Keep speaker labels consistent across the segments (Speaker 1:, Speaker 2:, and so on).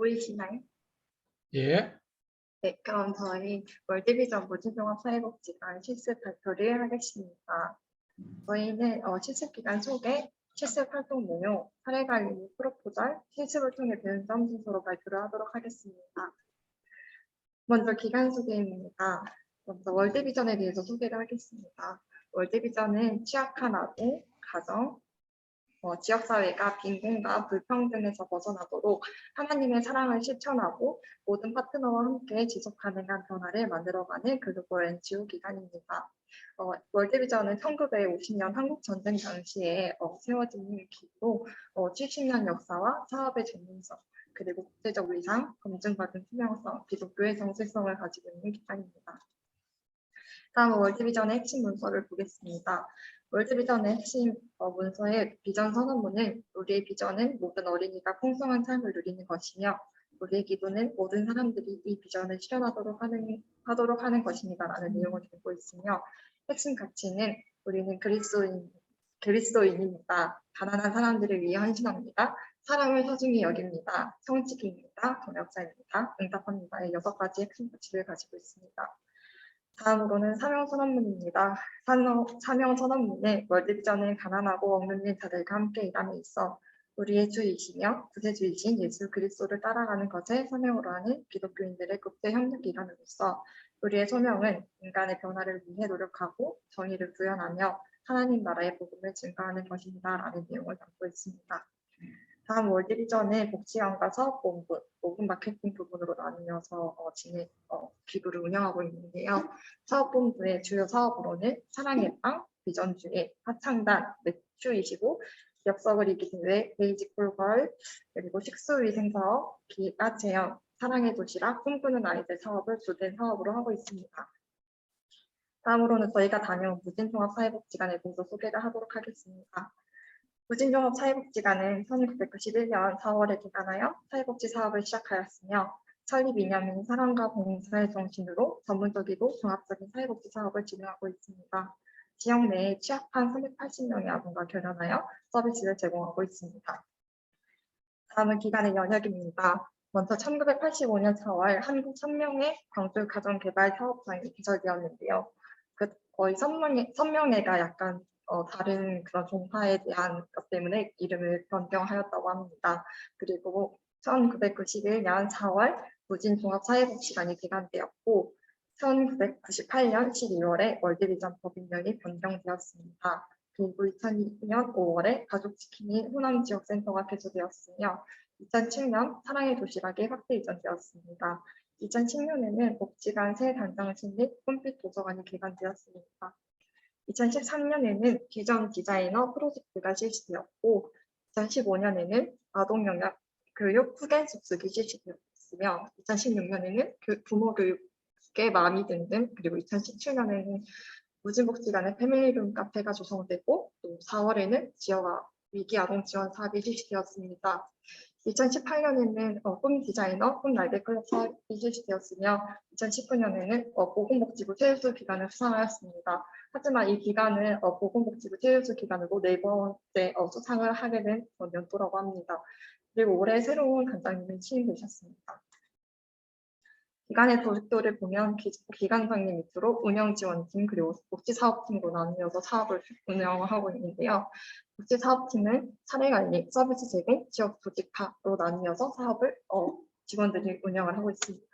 Speaker 1: 보이시나요?
Speaker 2: 예.
Speaker 1: 네, 그럼 저희 월드비전 무진종합사회복지관 실습 발표를 하겠습니다. 저희는 실습기간 소개, 실습 활동 내용, 사례관리, 프로포절, 실습을 통해 배운 점 순서로 발표를 하도록 하겠습니다. 먼저 기간 소개입니다. 먼저 월드비전에 대해서 소개를 하겠습니다. 월드비전은 취약한 아동, 가정, 지역사회가 빈곤과 불평등에서 벗어나도록 하나님의 사랑을 실천하고 모든 파트너와 함께 지속 가능한 변화를 만들어가는 글로벌 NGO 기관입니다. 월드비전은 1950년 한국전쟁 당시에 세워진 기구로 70년 역사와 사업의 전문성, 그리고 국제적 위상, 검증받은 투명성, 기독교의 정체성을 가지고 있는 기관입니다. 다음 월드비전의 핵심 문서를 보겠습니다. 월드비전의 핵심 문서의 비전 선언문은 우리의 비전은 모든 어린이가 풍성한 삶을 누리는 것이며 우리의 기도는 모든 사람들이 이 비전을 실현하도록 하는 것입니다라는 내용을 담고 있으며 핵심 가치는 우리는 그리스도인입니다. 가난한 사람들을 위해 헌신합니다. 사랑을 소중히 여깁니다. 성직입니다. 동역자입니다. 응답합니다의 6가지 핵심 가치를 가지고 있습니다. 다음으로는 사명선언문입니다. 사명선언문에 월드비전은 가난하고 억눌린 자들과 함께 일함에 있어 우리의 주이시며 구세주이신 예수 그리스도를 따라가는 것을 사명으로 하는 기독교인들의 국제협력기관으로서 우리의 소명은 인간의 변화를 위해 노력하고 정의를 구현하며 하나님 나라의 복음을 증거하는 것입니다. 라는 내용을 담고 있습니다. 다음 월드비전의 복지관과 사업본부, 모금 마케팅 부분으로 나누어서 기구를 운영하고 있는데요. 사업본부의 주요 사업으로는 사랑의 빵, 비전주의, 화창단, 매추25, 역석을 이기 대회, 베이직 폴걸, 그리고 식수위생 사업, 기가 체험, 사랑의 도시락, 꿈꾸는 아이들 사업을 주된 사업으로 하고 있습니다. 다음으로는 저희가 다녀온 무진종합사회복지관에 대해서 소개를 하도록 하겠습니다. 무진종합사회복지관은 1991년 4월에 개관하여 사회복지 사업을 시작하였으며 설립 이념인 사랑과 봉사의 정신으로 전문적이고 종합적인 사회복지 사업을 진행하고 있습니다. 지역 내에 취약한 380명의 아동과 결연하여 서비스를 제공하고 있습니다. 다음은 기관의 연역입니다. 먼저 1985년 4월 한국 3명의 광주 가정개발 사업장이 개설되었는데요. 거의 선명회가 약간 다른 그런 종파에 대한 것 때문에 이름을 변경하였다고 합니다. 그리고 1991년 4월 무진종합사회복지관이 개관되었고 1998년 12월에 월드비전 법인명이 변경되었습니다. 그리고 2002년 5월에 가족치킨이 호남지역센터가 개소되었으며 2007년 사랑의 도시락이 확대 이전되었습니다. 2010년에는 복지관 새 단장실 및 꿈빛 도서관이 개관되었습니다. 2013년에는 비전 디자이너 프로젝트가 실시되었고 2015년에는 아동영역 교육 후견 숲속이 실시되었으며 2016년에는 부모 교육에 마음이 든든 그리고 2017년에는 무진복지관의 패밀리룸 카페가 조성되고 또 4월에는 지역 위기 아동 지원 사업이 실시되었습니다. 2018년에는 꿈 디자이너, 꿈 날개 클럽 사업이 실시되었으며 2019년에는 보건복지부 최우수 기관을 수상하였습니다. 하지만 이 기관은 보건복지부 최우수 기관으로 4번째 수상을 하게 된 연도라고 합니다. 그리고 올해 새로운 관장님이 취임되셨습니다. 기관의 조직도를 보면 기관장님 밑으로 운영지원팀 그리고 복지사업팀으로 나누어서 사업을 운영하고 있는데요. 복지사업팀은 사례관리, 서비스 제공, 지역 조직화로 나누어서 사업을 직원들이 운영을 하고 있습니다.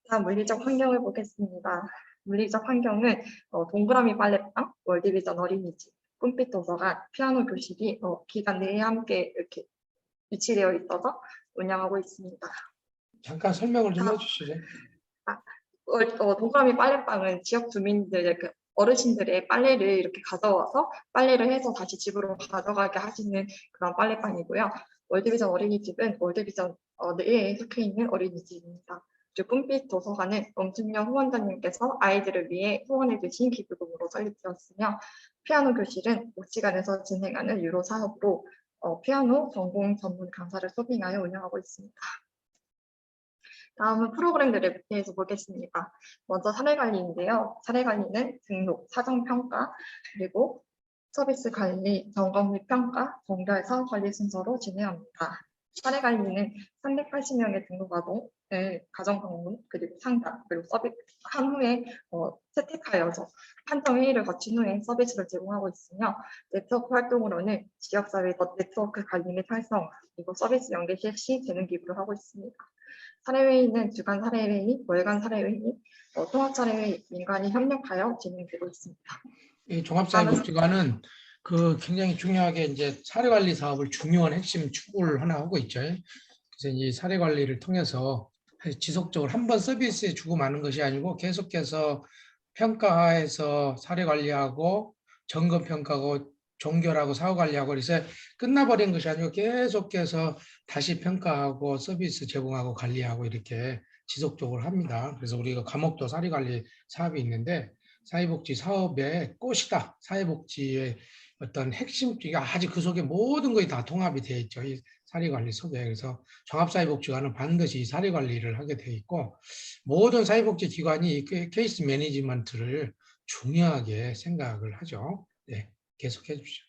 Speaker 1: 다음 물리적 환경을 보겠습니다. 물리적 환경은 동그라미 빨래방, 월드비전 어린이집, 꿈빛 도서관, 피아노 교실이 기관 내에 함께 이렇게 위치되어 있어서 운영하고 있습니다.
Speaker 2: 잠깐 설명을 좀 해주시죠.
Speaker 1: 동그라미 빨래방은 지역 주민들, 어르신들의 빨래를 이렇게 가져와서 빨래를 해서 다시 집으로 가져가게 하시는 그런 빨래방이고요. 월드비전 어린이집은 월드비전 내에 속해 있는 어린이집입니다. 그리고 꿈빛 도서관은 엄준영 후원자님께서 아이들을 위해 후원해 주신 기부금으로 설립되었으며 피아노 교실은 복지관에서 진행하는 유로 사업으로 피아노 전공 전문 강사를 소빙하여 운영하고 있습니다. 다음은 프로그램들에 대해서 보겠습니다. 먼저 사례관리인데요. 사례관리는 등록, 사정평가, 그리고 서비스 관리, 점검 및 평가, 동결 사업 관리 순서로 진행합니다. 사례관리는 380명의 등록아동을 가정방문 그리고 상담 그리고 서비스 한 후에 채택하여서 판정회의를 거친 후에 서비스를 제공하고 있으며 네트워크 활동으로는 지역사회 네트워크 관리 및 활성화 그리고 서비스 연계 실시 재능 기부를 하고 있습니다. 사례회의는 주간 사례회의, 월간 사례회의, 통합 사례회의, 민간이 협력하여 진행되고 있습니다.
Speaker 2: 이
Speaker 1: 다음은
Speaker 2: 종합사회복지관은 그 굉장히 중요하게 이제 사례관리 사업을 중요한 핵심 축을 하나 하고 있죠. 그래서 이 사례관리를 통해서 지속적으로 한 번 서비스에 주고 마는 것이 아니고 계속해서 평가해서 사례관리하고 점검평가하고 종결하고 사후관리하고 그래서 끝나버린 것이 아니고 계속해서 다시 평가하고 서비스 제공하고 관리하고 이렇게 지속적으로 합니다. 그래서 우리가 감옥도 사례관리 사업이 있는데 사회복지 사업의 꽃이다. 사회복지의 어떤 핵심기가 아주 그 속에 모든 것이 다 통합이 되어 있죠. 이 사례관리 속에. 그래서 종합사회복지관은 반드시 사례관리를 하게 되어 있고 모든 사회복지기관이 그 케이스 매니지먼트를 중요하게 생각을 하죠. 네, 계속해 주시죠.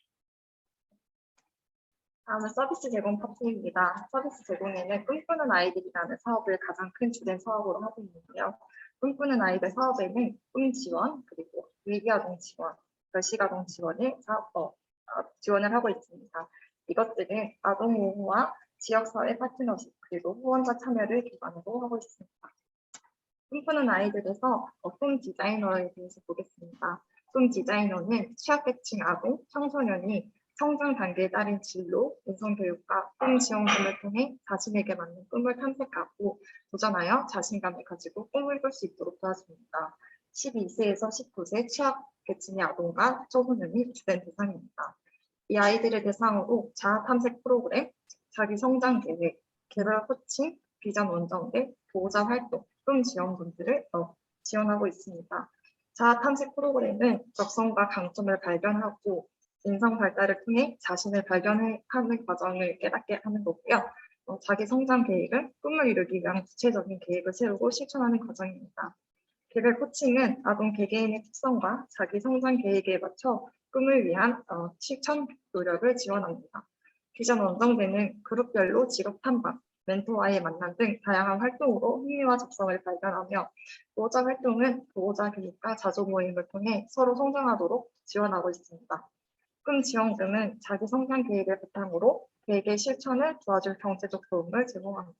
Speaker 1: 다음은 서비스 제공 파트입니다. 서비스 제공에는 꿈꾸는 아이들이라는 사업을 가장 큰 주된 사업으로 하고 있는데요. 꿈꾸는 아이들 사업에는 꿈 지원, 그리고 위기아동 지원, 결식아동 지원을 지원을 하고 있습니다. 이것들은 아동 보호와 지역사회 파트너십, 그리고 후원자 참여를 기반으로 하고 있습니다. 꿈꾸는 아이들에서 꿈 디자이너에 대해서 보겠습니다. 꿈 디자이너는 취약계층 아동, 청소년이 성장 단계에 따른 진로, 인성교육과 꿈 지원금을 통해 자신에게 맞는 꿈을 탐색하고 도전하여 자신감을 가지고 꿈을 꿀 수 있도록 도와줍니다. 12세에서 19세 취약계층의 아동과 청소년이 주된 대상입니다. 이 아이들을 대상으로 자아 탐색 프로그램, 자기 성장 계획, 개별 코칭, 비전 원정대, 보호자 활동, 꿈 지원분들을 지원하고 있습니다. 자아 탐색 프로그램은 적성과 강점을 발견하고 인성 발달을 통해 자신을 발견하는 과정을 깨닫게 하는 거고요. 자기 성장 계획을 꿈을 이루기 위한 구체적인 계획을 세우고 실천하는 과정입니다. 개별 코칭은 아동 개개인의 특성과 자기 성장 계획에 맞춰 꿈을 위한 실천 노력을 지원합니다. 비전 원정대는 그룹별로 직업 탐방, 멘토와의 만남 등 다양한 활동으로 흥미와 적성을 발견하며 보호자 활동은 보호자 교육과 자조 모임을 통해 서로 성장하도록 지원하고 있습니다. 꿈 지원금은 자기 성장 계획을 바탕으로 계획의 실천을 도와줄 경제적 도움을 제공합니다.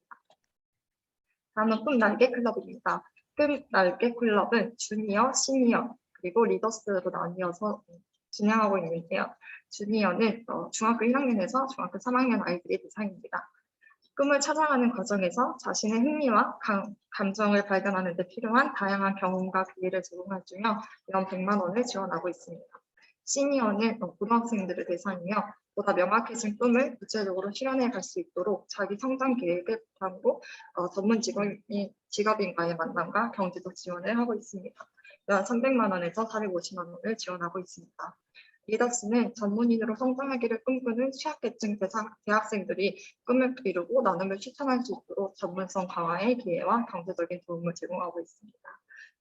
Speaker 1: 다음은 꿈 날개 클럽입니다. 꿈 날개 클럽은 주니어, 시니어, 그리고 리더스로 나뉘어서 진행하고 있는데요. 주니어는 중학교 1학년에서 중학교 3학년 아이들이 대상입니다. 꿈을 찾아가는 과정에서 자신의 흥미와 감정을 발견하는 데 필요한 다양한 경험과 기회를 제공해주며 연 100만 원을 지원하고 있습니다. 시니어는 고등학생들을 대상이며 보다 명확해진 꿈을 구체적으로 실현해 갈 수 있도록 자기 성장 계획을 바탕으로 전문 직업인과의 만남과 경제적 지원을 하고 있습니다. 연 300만 원에서 450만 원을 지원하고 있습니다. 리더스는 전문인으로 성장하기를 꿈꾸는 취약계층 대학생들이 꿈을 이루고 나눔을 실천할 수 있도록 전문성 강화의 기회와 경제적인 도움을 제공하고 있습니다.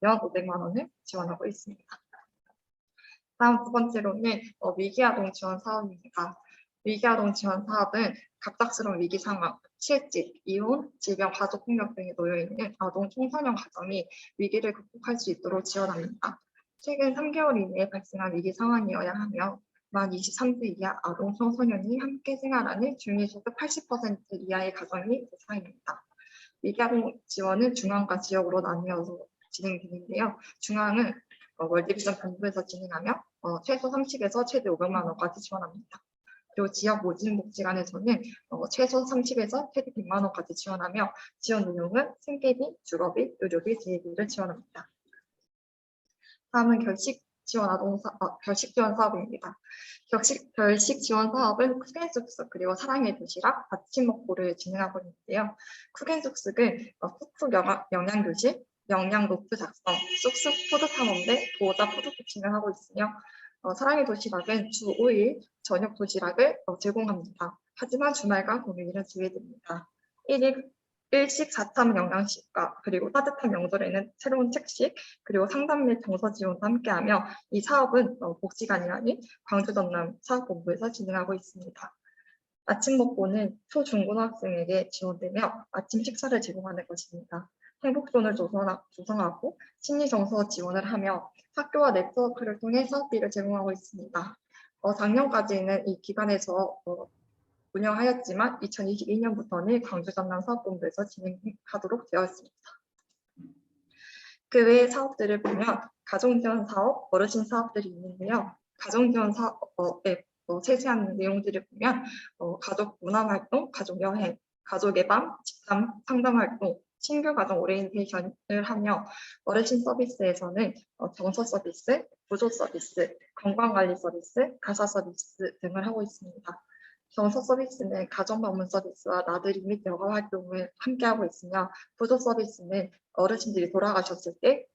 Speaker 1: 연 500만 원을 지원하고 있습니다. 다음 두 번째로는 위기아동 지원 사업입니다. 위기아동 지원 사업은 갑작스러운 위기 상황, 실직, 이혼, 질병, 가족폭력 등에 놓여있는 아동 청소년 가정이 위기를 극복할 수 있도록 지원합니다. 최근 3개월 이내에 발생한 위기 상황이어야 하며 만 23세 이하 아동 청소년이 함께 생활하는 중위소득 80% 이하의 가정이 대상입니다. 위기아동 지원은 중앙과 지역으로 나뉘어서 진행되는데요. 중앙은 월드비전 본부에서 진행하며 최소 30에서 최대 500만 원까지 지원합니다. 그리고 지역 모진복지관에서는 최소 30에서 최대 100만 원까지 지원하며 지원 내용은 생계비, 주거비, 의료비, 재해비를 지원합니다. 다음은 결식 지원 사업입니다. 결식 지원 사업은 쿠겐숙숙 그리고 사랑의 도시락, 아침 먹고를 진행하고 있는데요. 쿠겐숙숙은 쿡쿡 영양교실, 영양 노트 작성, 쑥쑥 푸드 탐험대, 보호자 푸드 코칭을 하고 있으며 사랑의 도시락은 주 5일 저녁 도시락을 제공합니다. 하지만 주말과 공휴일은 제외됩니다. 1일 일식 4탐 영양식과 그리고 따뜻한 명절에는 새로운 책식 그리고 상담 및 정서 지원도 함께하며 이 사업은 복지관이 아닌 광주 전남 사업본부에서 진행하고 있습니다. 아침 먹고는 초, 중고등학생에게 지원되며 아침 식사를 제공하는 것입니다. 행복존을 조성하고 심리정서 지원을 하며 학교와 네트워크를 통해 사업비를 제공하고 있습니다. 작년까지는 이 기관에서 운영하였지만 2022년부터는 광주전남사업본부에서 진행하도록 되어 있습니다. 그 외의 사업들을 보면 가정지원 사업, 어르신 사업들이 있는데요. 가정지원 사업의 세세한 내용들을 보면 가족 문화활동, 가족여행, 가족의 밤, 집단 상담활동, 신규 가정 오리엔테이션을 하며 어르신 서비스에서는 정서 서비스, 보조 서비스, 건강관리 서비스, 가사 서비스 등을 하고 있습니다. 정서 서비스는 가정방문 서비스와 나들이 및 여가 활동을 함께하고 있으며 보조 서비스는 어르신들이 돌아가셨을 때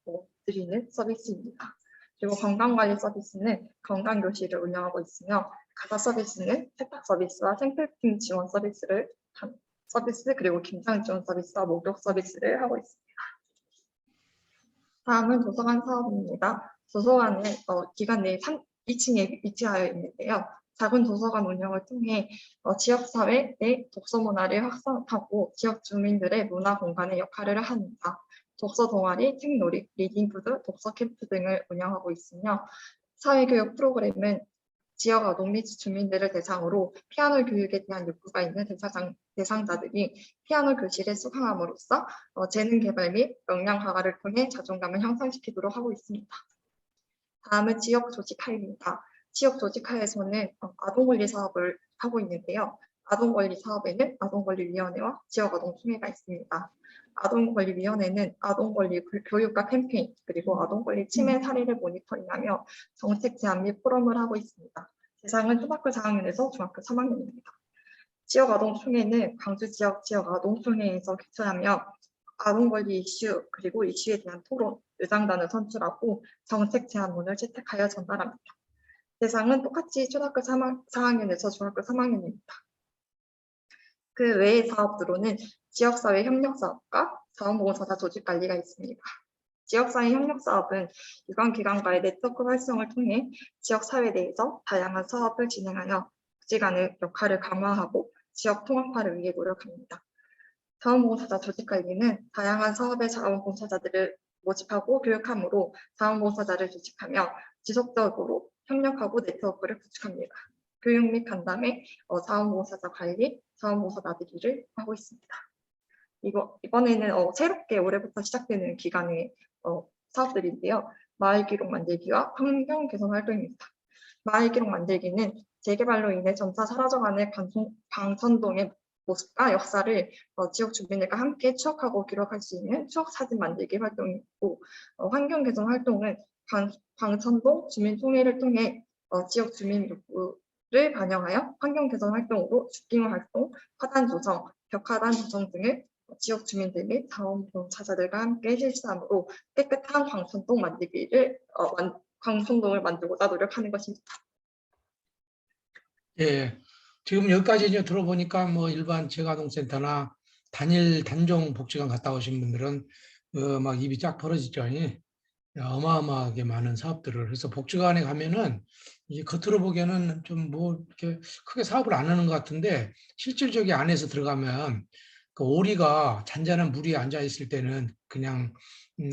Speaker 1: 드리는 서비스입니다. 그리고 건강관리 서비스는 건강교실을 운영하고 있으며 가사 서비스는 세탁 서비스와 생필품 지원 서비스 그리고 김장 지원 서비스와 목욕 서비스를 하고 있습니다. 다음은 도서관 사업입니다. 도서관은 기관 내 2층에 위치하여 있는데요. 작은 도서관 운영을 통해 지역사회 내 독서 문화를 확산하고 지역 주민들의 문화 공간의 역할을 합니다. 독서 동아리, 책놀이, 리딩푸드, 독서 캠프 등을 운영하고 있으며 사회교육 프로그램은 지역 아동 및 주민들을 대상으로 피아노 교육에 대한 욕구가 있는 대상자들이 피아노 교실에 수강함으로써 재능 개발 및 역량 강화를 통해 자존감을 향상시키도록 하고 있습니다. 다음은 지역 조직화입니다. 지역 조직화에서는 아동권리 사업을 하고 있는데요. 아동권리 사업에는 아동권리위원회와 지역아동총회가 있습니다. 아동권리위원회는 아동권리 교육과 캠페인 그리고 아동권리 침해 사례를 모니터링하며 정책 제안 및 포럼을 하고 있습니다. 대상은 초등학교 4학년에서 중학교 3학년입니다. 지역아동총회는 광주 지역 지역아동총회에서 개최하며 아동권리 이슈 그리고 이슈에 대한 토론, 의장단을 선출하고 정책 제안문을 채택하여 전달합니다. 대상은 똑같이 초등학교 4학년에서 중학교 3학년입니다. 그 외의 사업으로는 지역사회 협력사업과 자원보건사자 조직관리가 있습니다. 지역사회 협력사업은 유관기관과의 네트워크 활성을 통해 지역사회 내에서 다양한 사업을 진행하여 부지간의 역할을 강화하고 지역 통합화를 위해 노력합니다. 자원보건사자 조직관리는 다양한 사업의 자원봉사자들을 모집하고 교육함으로 자원봉사자를 조직하며 지속적으로 협력하고 네트워크를 구축합니다. 교육 및 간담회, 자원봉사자 관리, 자원봉사 나들이를 하고 있습니다. 이번에는 새롭게 올해부터 시작되는 기간의 사업들인데요. 마을기록 만들기와 환경 개선 활동입니다. 마을기록 만들기는 재개발로 인해 점차 사라져가는 광천동의 모습과 역사를 지역 주민들과 함께 추억하고 기록할 수 있는 추억 사진 만들기 활동이고, 환경 개선 활동은 광천동 주민총회를 통해 지역 주민 요구를 반영하여 환경 개선 활동으로 슈킹 활동, 화단 조성, 벽화단 조성 등을 지역 주민들 및 자원봉사자들과 함께 실시함으로 깨끗한 광천동을 만들고자 노력하는 것입니다.
Speaker 2: 예, 지금 여기까지 이제 들어보니까 뭐 일반 재가동센터나 단종 복지관 갔다 오신 분들은 막 입이 쫙 벌어지죠. 어마어마하게 많은 사업들을 해서 복지관에 가면은 이 겉으로 보기에는 좀 뭐 이렇게 크게 사업을 안 하는 것 같은데 실질적인 안에서 들어가면 그 오리가 잔잔한 물에 앉아 있을 때는 그냥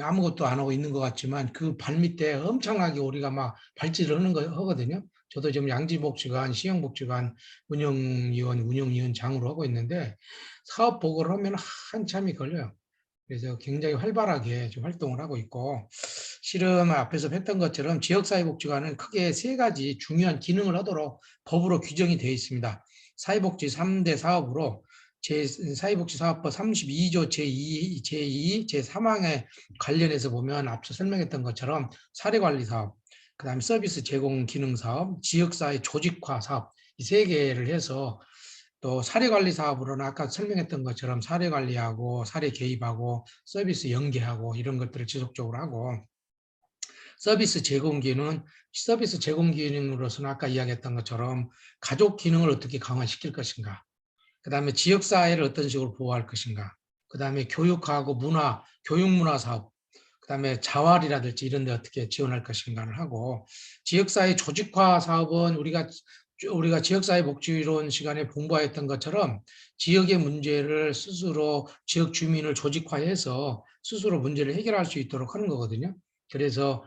Speaker 2: 아무것도 안 하고 있는 것 같지만 그 발밑에 엄청나게 오리가 막 발질을 하거든요. 저도 지금 양지복지관, 시형복지관 운영위원장으로 하고 있는데 사업 보고를 하면 한참이 걸려요. 그래서 굉장히 활발하게 좀 활동을 하고 있고, 실은 앞에서 했던 것처럼 지역사회복지관은 크게 세 가지 중요한 기능을 하도록 법으로 규정이 되어 있습니다. 사회복지 3대 사업으로 사회복지사업법 32조 제2, 제3항에 관련해서 보면 앞서 설명했던 것처럼 사례관리사업, 그 다음에 서비스 제공 기능사업, 지역사회 조직화 사업 이 세 개를 해서 또 사례관리 사업으로는 아까 설명했던 것처럼 사례관리하고 사례 개입하고 서비스 연계하고 이런 것들을 지속적으로 하고 서비스 제공 기능으로서는 아까 이야기했던 것처럼 가족 기능을 어떻게 강화시킬 것인가, 그 다음에 지역사회를 어떤 식으로 보호할 것인가, 그 다음에 교육하고 교육문화 사업, 그 다음에 자활이라든지 이런 데 어떻게 지원할 것인가를 하고, 지역사회 조직화 사업은 우리가 우리가 지역사회복지론 시간에 공부했던 것처럼 지역의 문제를 스스로 지역 주민을 조직화해서 스스로 문제를 해결할 수 있도록 하는 거거든요. 그래서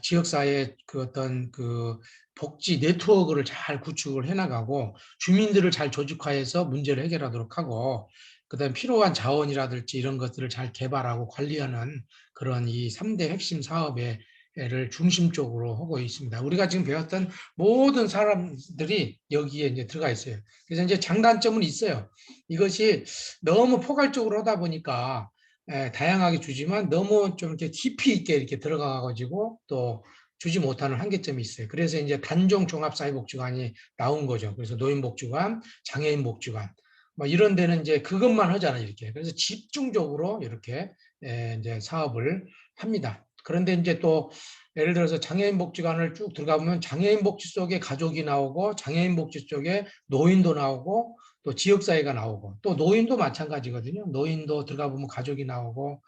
Speaker 2: 지역사회 그 어떤 그 복지 네트워크를 잘 구축을 해나가고 주민들을 잘 조직화해서 문제를 해결하도록 하고 그다음 필요한 자원이라든지 이런 것들을 잘 개발하고 관리하는 그런 이 3대 핵심 사업에 를 중심적으로 하고 있습니다. 우리가 지금 배웠던 모든 사람들이 여기에 이제 들어가 있어요. 그래서 이제 장단점은 있어요. 이것이 너무 포괄적으로 하다 보니까 다양하게 주지만 너무 좀 이렇게 깊이 있게 이렇게 들어가 가지고 또 주지 못하는 한계점이 있어요. 그래서 이제 단종 종합사회복지관이 나온 거죠. 그래서 노인복지관, 장애인복지관 뭐 이런 데는 이제 그것만 하잖아요. 이렇게. 그래서 집중적으로 이렇게 이제 사업을 합니다. 그런데 이제 또 예를 들어서 장애인 복지관을 쭉 들어가 보면 장애인 복지 속에 가족이 나오고 장애인 복지 쪽에 노인도 나오고 또 지역사회가 나오고 또 노인도 마찬가지거든요. 노인도 들어가 보면 가족이 나오고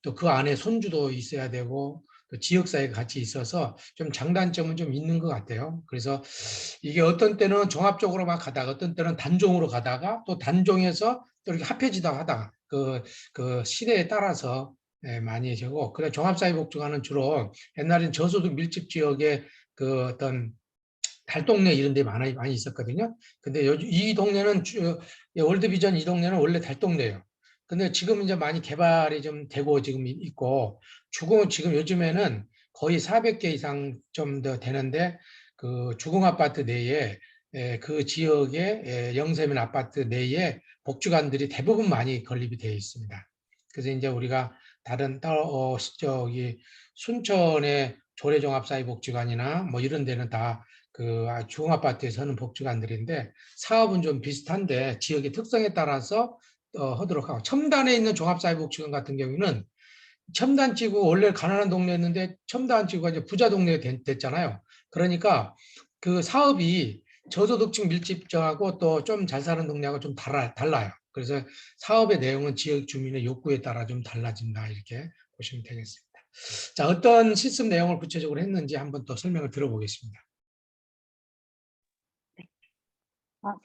Speaker 2: 또 그 안에 손주도 있어야 되고 또 지역사회가 같이 있어서 좀 장단점은 좀 있는 것 같아요. 그래서 이게 어떤 때는 종합적으로 막 가다가 어떤 때는 단종으로 가다가 또 단종에서 또 이렇게 합해지다 하다가 그 시대에 따라서 많이 되고 그래 종합사회복지관은 주로 옛날엔 저소득 밀집 지역에 그 어떤 달동네 이런 데 많이 있었거든요. 근데 이 동네는 월드비전 이 동네는 원래 달동네예요. 근데 지금 이제 많이 개발이 좀 되고 지금 있고 주공 지금 요즘에는 거의 400개 이상 좀 더 되는데 그 주공 아파트 내에 그 지역의 영세민 아파트 내에 복지관들이 대부분 많이 건립이 되어 있습니다. 그래서 이제 우리가 다른 저기 순천의 조례종합사회복지관이나 뭐 이런 데는 다 그 중아파트에 서는 복지관들인데 사업은 좀 비슷한데 지역의 특성에 따라서 하도록 하고 첨단에 있는 종합사회복지관 같은 경우는 첨단지구 원래 가난한 동네였는데 첨단지구가 이제 부자 동네가 됐잖아요. 그러니까 그 사업이 저소득층 밀집지하고 또 좀 잘 사는 동네하고 좀 달라요. 그래서 사업의 내용은 지역 주민의 욕구에 따라 좀 달라진다 이렇게 보시면 되겠습니다. 자, 어떤 실습 내용을 구체적으로 했는지 한번 또 설명을 들어보겠습니다.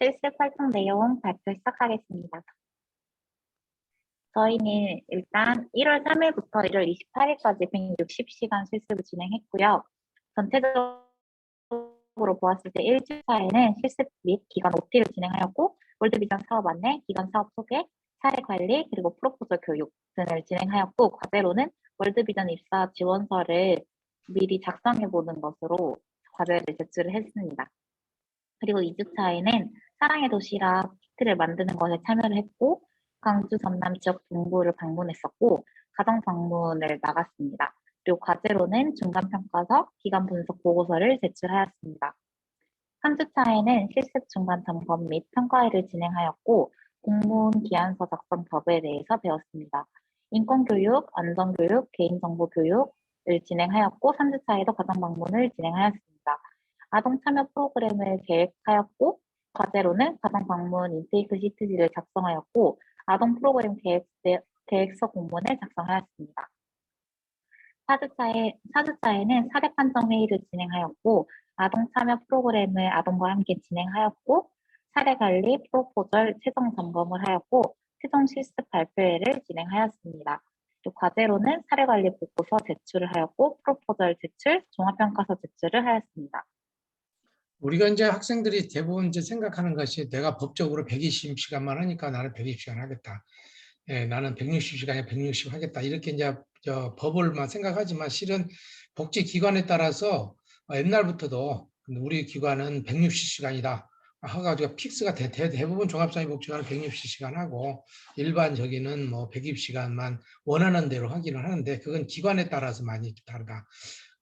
Speaker 3: 실습 활동 내용 발표 시작하겠습니다. 저희는 일단 1월 3일부터 1월 28일까지 160시간 실습을 진행했고요. 전체적으로 보았을 때 1주차에는 실습 및 기간 OT를 진행하였고 월드비전 사업 안내, 기간 사업 소개, 사례 관리, 그리고 프로포절 교육 등을 진행하였고 과제로는 월드비전 입사 지원서를 미리 작성해보는 것으로 과제를 제출을 했습니다. 그리고 2주차에는 사랑의 도시락 키트를 만드는 것에 참여를 했고 광주 전남 지역 동부를 방문했었고 가정 방문을 나갔습니다. 그리고 과제로는 중간평가서, 기간 분석 보고서를 제출하였습니다. 3주차에는 실습 중간 점검 및 평가회를 진행하였고 공무원 기한서 작성 법에 대해서 배웠습니다. 인권교육, 안전교육, 개인정보 교육을 진행하였고 3주차에도 가정 방문을 진행하였습니다. 아동 참여 프로그램을 계획하였고 과제로는 가정 방문 인테이크 시트지를 작성하였고 아동 프로그램 계획서 공문을 작성하였습니다. 4주차에는 사례 판정 회의를 진행하였고 아동 참여 프로그램을 아동과 함께 진행하였고 사례 관리, 프로포절, 최종 점검을 하였고 최종 실습 발표회를 진행하였습니다. 과제로는 사례 관리 보고서 제출을 하였고 프로포절 제출, 종합평가서 제출을 하였습니다.
Speaker 2: 우리가 이제 학생들이 대부분 이제 생각하는 것이 내가 법적으로 120시간만 하니까 나는 120시간 하겠다. 나는 160시간에 160 하겠다. 이렇게 이제 법을만 생각하지만 실은 복지기관에 따라서 옛날부터도 우리 기관은 160시간이다. 하가지고 픽스가 대부분 종합사회복지관은 160시간 하고 일반 저기는 뭐 120시간만 원하는 대로 하기는 하는데 그건 기관에 따라서 많이 다르다.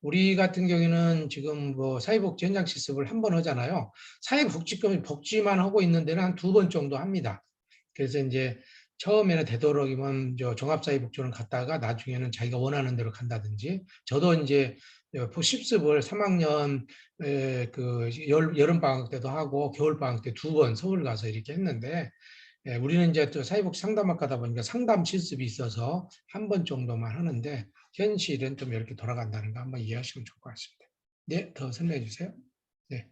Speaker 2: 우리 같은 경우에는 지금 뭐 사회복지 현장 실습을 한 번 하잖아요. 사회복지금 복지만 하고 있는 데는 한 2번 정도 합니다. 그래서 이제 처음에는 되도록이면 종합사회복지원 갔다가 나중에는 자기가 원하는 대로 간다든지 저도 이제 실습을 3학년 그 여름 방학 때도 하고 겨울 방학 때 2번 서울 가서 이렇게 했는데 우리는 이제 또 사회복지 상담학과다 보니까 상담 실습이 있어서 한 번 정도만 하는데 현실은 좀 이렇게 돌아간다는 거 한번 이해하시면 좋을 것 같습니다. 네, 더 설명해 주세요. 네.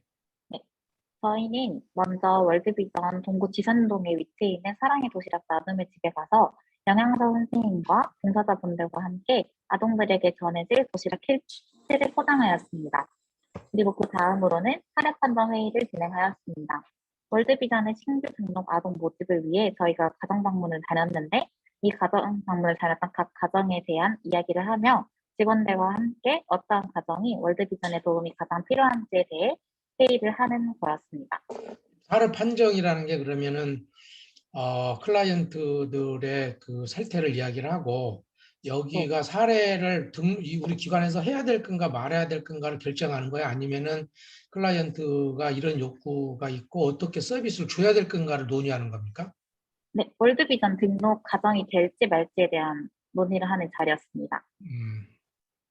Speaker 3: 저희는 먼저 월드비전 동구 지산동에 위치해 있는 사랑의 도시락 나눔의 집에 가서 영양사 선생님과 봉사자분들과 함께 아동들에게 전해질 도시락 킬트를 포장하였습니다. 그리고 그 다음으로는 사례 판정 회의를 진행하였습니다. 월드비전의 신규 등록 아동 모집을 위해 저희가 가정 방문을 다녔는데 이 가정 방문을 다녔던 각 가정에 대한 이야기를 하며 직원들과 함께 어떠한 가정이 월드비전의 도움이 가장 필요한지에 대해 회의를 하는 거였습니다.
Speaker 2: 사례 판정이라는 게 그러면은 클라이언트들의 그 상태를 이야기를 하고 여기가 사례를 우리 기관에서 해야 될 건가 말아야 될 건가를 결정하는 거야? 아니면은 클라이언트가 이런 욕구가 있고 어떻게 서비스를 줘야 될 건가를 논의하는 겁니까?
Speaker 3: 네, 월드비전 등록 가정이 될지 말지에 대한 논의를 하는 자리였습니다.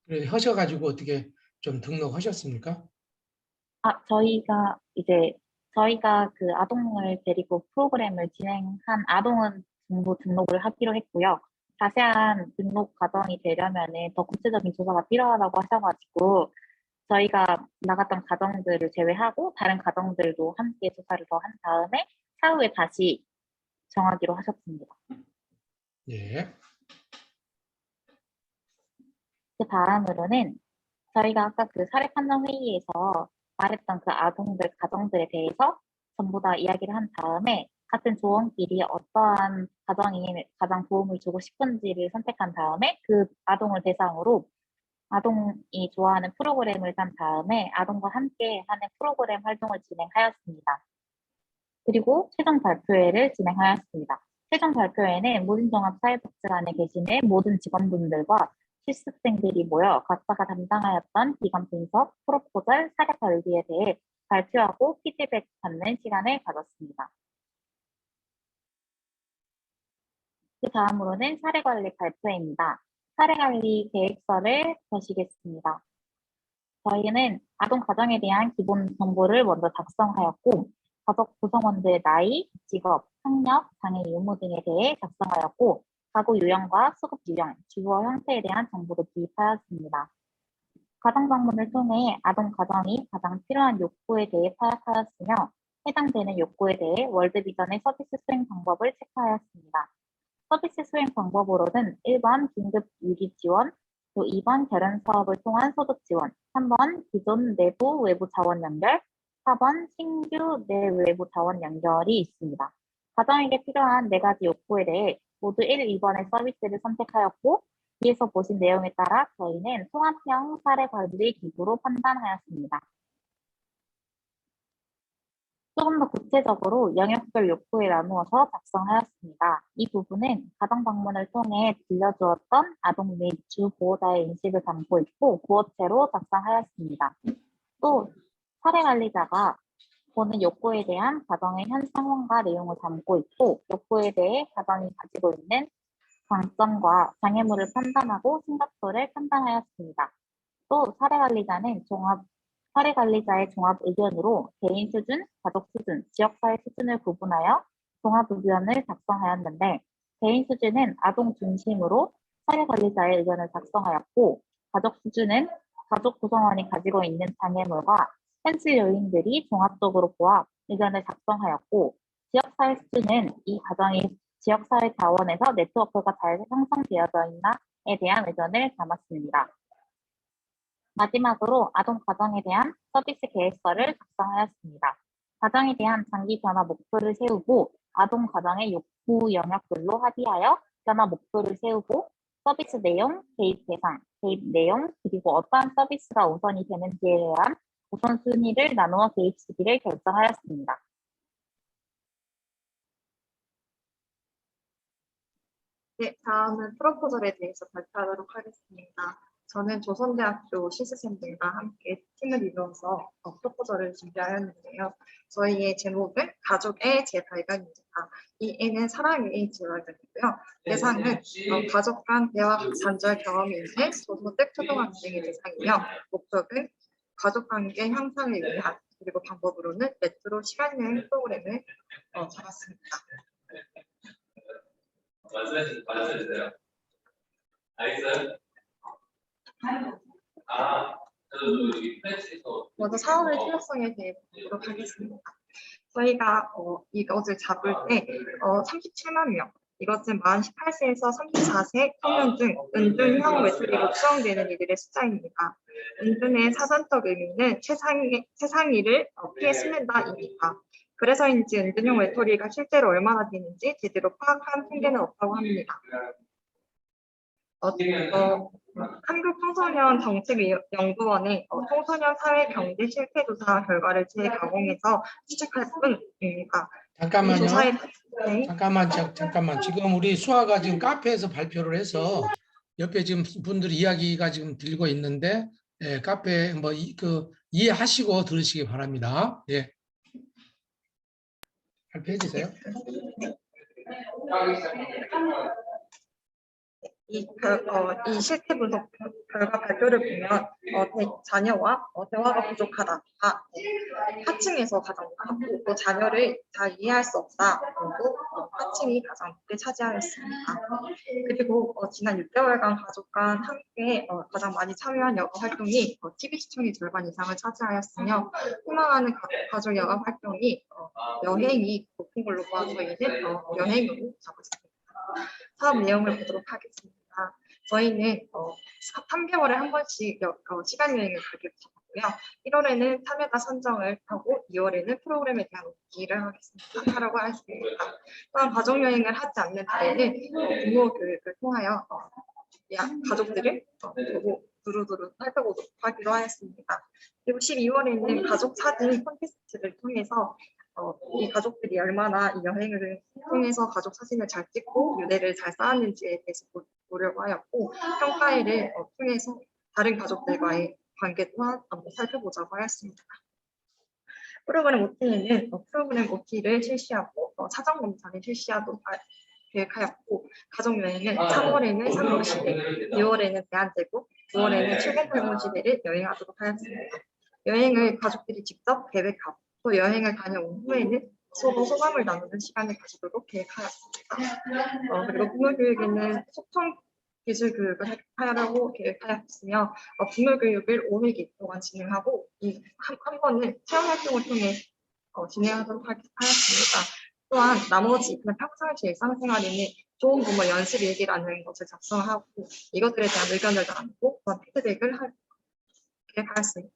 Speaker 2: 그래, 하셔가지고 어떻게 좀 등록하셨습니까?
Speaker 3: 저희가 그 아동을 데리고 프로그램을 진행한 아동은 전부 등록을 하기로 했고요. 자세한 등록 과정이 되려면은 더 구체적인 조사가 필요하다고 하셔가지고 저희가 나갔던 가정들을 제외하고 다른 가정들도 함께 조사를 더 한 다음에 차후에 다시 정하기로 하셨습니다.
Speaker 2: 예.
Speaker 3: 그 다음으로는 저희가 아까 그 사례 판정 회의에서 말했던 그 아동들, 가정들에 대해서 전부 다 이야기를 한 다음에 같은 조원끼리 어떠한 가정이 가장 도움을 주고 싶은지를 선택한 다음에 그 아동을 대상으로 아동이 좋아하는 프로그램을 짠 다음에 아동과 함께 하는 프로그램 활동을 진행하였습니다. 그리고 최종 발표회를 진행하였습니다. 최종 발표회는 모든 종합사회복지관에 계시는 모든 직원분들과 실습생들이 모여 각자가 담당하였던 기관 분석, 프로포절, 사례 관리에 대해 발표하고 피드백 받는 시간을 가졌습니다. 그 다음으로는 사례 관리 발표입니다. 사례 관리 계획서를 보시겠습니다. 저희는 아동 가정에 대한 기본 정보를 먼저 작성하였고 가족 구성원들의 나이, 직업, 학력, 장애 유무 등에 대해 작성하였고 가구 유형과 수급 유형, 주거 형태에 대한 정보도 기입하였습니다. 가정 방문을 통해 아동 가정이 가장 필요한 욕구에 대해 파악하였으며 해당되는 욕구에 대해 월드비전의 서비스 수행 방법을 체크하였습니다. 서비스 수행 방법으로는 1번 긴급 위기 지원, 또 2번 결혼 사업을 통한 소득 지원, 3번 기존 내부 외부 자원 연결, 4번 신규 내외부 자원 연결이 있습니다. 가정에게 필요한 4가지 욕구에 대해 모두 1, 2번의 서비스를 선택하였고 위에서 보신 내용에 따라 저희는 통합형 사례 관리 기구로 판단하였습니다. 조금 더 구체적으로 영역별 욕구에 나누어서 작성하였습니다. 이 부분은 가정 방문을 통해 들려주었던 아동 및 주보호자의 인식을 담고 있고 구어체로 작성하였습니다. 또 사례 관리자가 보는 욕구에 대한 가정의 현 상황과 내용을 담고 있고 욕구에 대해 가정이 가지고 있는 강점과 장애물을 판단하고 심각도를 판단하였습니다. 또 사례 관리자의 종합 의견으로 개인 수준, 가족 수준, 지역사회 수준을 구분하여 종합 의견을 작성하였는데 개인 수준은 아동 중심으로 사례 관리자의 의견을 작성하였고 가족 수준은 가족 구성원이 가지고 있는 장애물과 현실 요인들이 종합적으로 보아 의견을 작성하였고 지역사회 수준은 이 가정이 지역사회 자원에서 네트워크가 잘 형성되어져 있나에 대한 의견을 담았습니다. 마지막으로 아동 가정에 대한 서비스 계획서를 작성하였습니다. 가정에 대한 장기 변화 목표를 세우고 아동 가정의 욕구 영역별로 합의하여 변화 목표를 세우고 서비스 내용, 개입 대상, 개입 내용, 그리고 어떠한 서비스가 우선이 되는지에 대한 우선순위를 나누어 개입 시기를 결정하였습니다.
Speaker 1: 네, 다음은 프로포절에 대해서 발표하도록 하겠습니다. 저는 조선대학교 실습생들과 함께 팀을 이루어서 프로포절을 준비하였는데요. 저희의 제목은 가족의 재발견입니다. 이 애는 사랑의 재발견이고요. 대상은 가족 간 대화 단절 경험이 있는 조선댁 초등학생의 대상이며 목적은 가족관계 향상을 위한 그리고 방법으로는 메트로 시간여행 프로그램을 잡았습니다.
Speaker 4: 말씀해주세요. 알겠어요?
Speaker 1: 먼저 사업의 필요성에 대해 보도록 하겠습니다. 저희가 이것을 잡을 때 37만 명, 이것은 만 18세에서 34세 청년 중 은둔형 외톨이로 추정되는 이들의 숫자입니다. 은둔의 사전적 의미는 세상일을 피해 숨는다입니다. 그래서인지 은둔형 외톨이가 실제로 얼마나 되는지 제대로 파악한 통계는 없다고 합니다. 한국청소년정책연구원의 청소년 사회 경제 실태조사 결과를 재가공해서 추측할 뿐입니다. 이
Speaker 2: 잠깐만요.
Speaker 1: 조사에 네.
Speaker 2: 잠깐만. 지금 우리 수아가 지금 카페에서 발표를 해서 옆에 지금 분들이 이야기가 지금 들리고 있는데 카페 뭐 이해하시고 들으시기 바랍니다. 예. 발표해 주세요.
Speaker 1: 이 실태 분석 결과 발표를 보면 자녀와 대화가 부족하다, 하층에서 가장 많고 또 자녀를 잘 이해할 수 없다, 그리고 하층이 가장 크게 차지하였습니다. 그리고 지난 6개월간 가족과 함께 가장 많이 참여한 여가 활동이 TV 시청의 절반 이상을 차지하였으며 희망하는 가족 여가 활동이 여행이 높은 걸로 보아서이는 여행으로 잡았습니다. 사업 내용을 보도록 하겠습니다. 저희는 3개월에 한 번씩 시간 여행을 가기로 잡았고요. 1월에는 참여자 선정을 하고 2월에는 프로그램에 대한 논의를 하라고 했습니다. 또한 가족 여행을 하지 않는 달에는 부모 교육을 통하여 가족들을 두루두루 살펴보도록 하기로 하였습니다. 그리고 12월에는 가족 사진 콘테스트를 통해서 이 가족들이 얼마나 이 여행을 통해서 가족 사진을 잘 찍고 유대를 잘 쌓았는지에 대해서 보려고 하였고, 평가회를 통해서 다른 가족들과의 관계 또한 한번 살펴보자고 하였습니다. 프로그램 OT에는 프로그램 OT를 실시하고 사전 검사를 실시하도록 계획하였고, 가족 여행은 3월에는 삼국시대, 6월에는 대한제국, 9월에는 칠공팔공 시대를 여행하도록 하였습니다. 여행을 가족들이 직접 계획하고 또 여행을 다녀온 후에는 서로 소감을 나누는 시간을 가지도록 계획하였습니다. 그리고 부모 교육에는 소통 기술 교육을 하려고 계획하였으며 부모 교육을 5일 동안 진행하고 한 번은 체험 활동을 통해 진행하도록 하였습니다. 또한 나머지 그냥 평상시 일상생활에는 좋은 부모 연습 일기라는 것을 작성하고 이것들에 대한 의견을 나누고 또한 피드백을 계획하였습니다.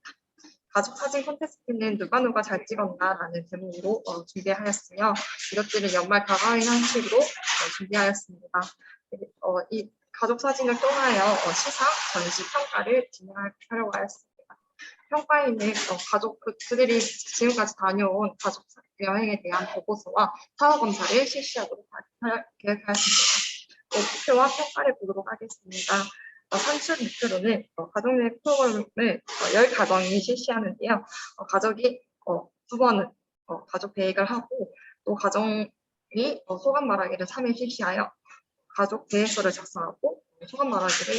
Speaker 1: 가족 사진 콘테스트는 누가 잘 찍었나라는 제목으로 준비하였으며 이것들은 연말 다가오는 형식으로 준비하였습니다. 이 가족 사진을 통하여 시상, 전시, 평가를 진행하려고 하였습니다. 평가에는 그들이 지금까지 다녀온 가족 여행에 대한 보고서와 사후 검사를 실시하도록 계획하였습니다. 목표와 평가를 보도록 하겠습니다. 산출 목표로는 가족여행 프로그램을 10가정이 실시하는데요. 가족이 두 번은 가족 계획을 하고 또 가정이 소감 말하기를 3회 실시하여 가족 계획서를 작성하고 소감 말하기를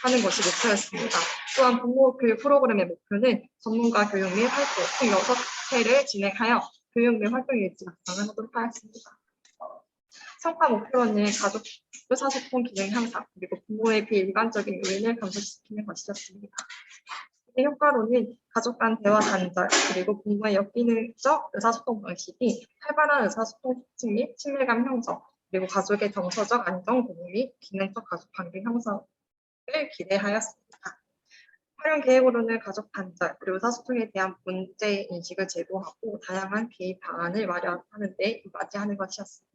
Speaker 1: 하는 것이 목표였습니다. 또한 부모 교육 프로그램의 목표는 전문가 교육 및 활동 총 6회를 진행하여 교육 및 활동 일지 작성을 하도록 하였습니다. 성과 목표로는 가족 의사소통 기능 향상, 그리고 부모의 비일반적인 요인을 감소시키는 것이었습니다. 효과로는 가족 간 대화 단절, 그리고 부모의 역기능적 의사소통 방식이 활발한 의사소통 촉진 및 친밀감 형성, 그리고 가족의 정서적 안정 공유 및 기능적 가족 관계 형성을 기대하였습니다. 활용 계획으로는 가족 단절, 그리고 의사소통에 대한 문제 인식을 제고하고 다양한 개입 방안을 마련하는 데 맞이하는 것이었습니다.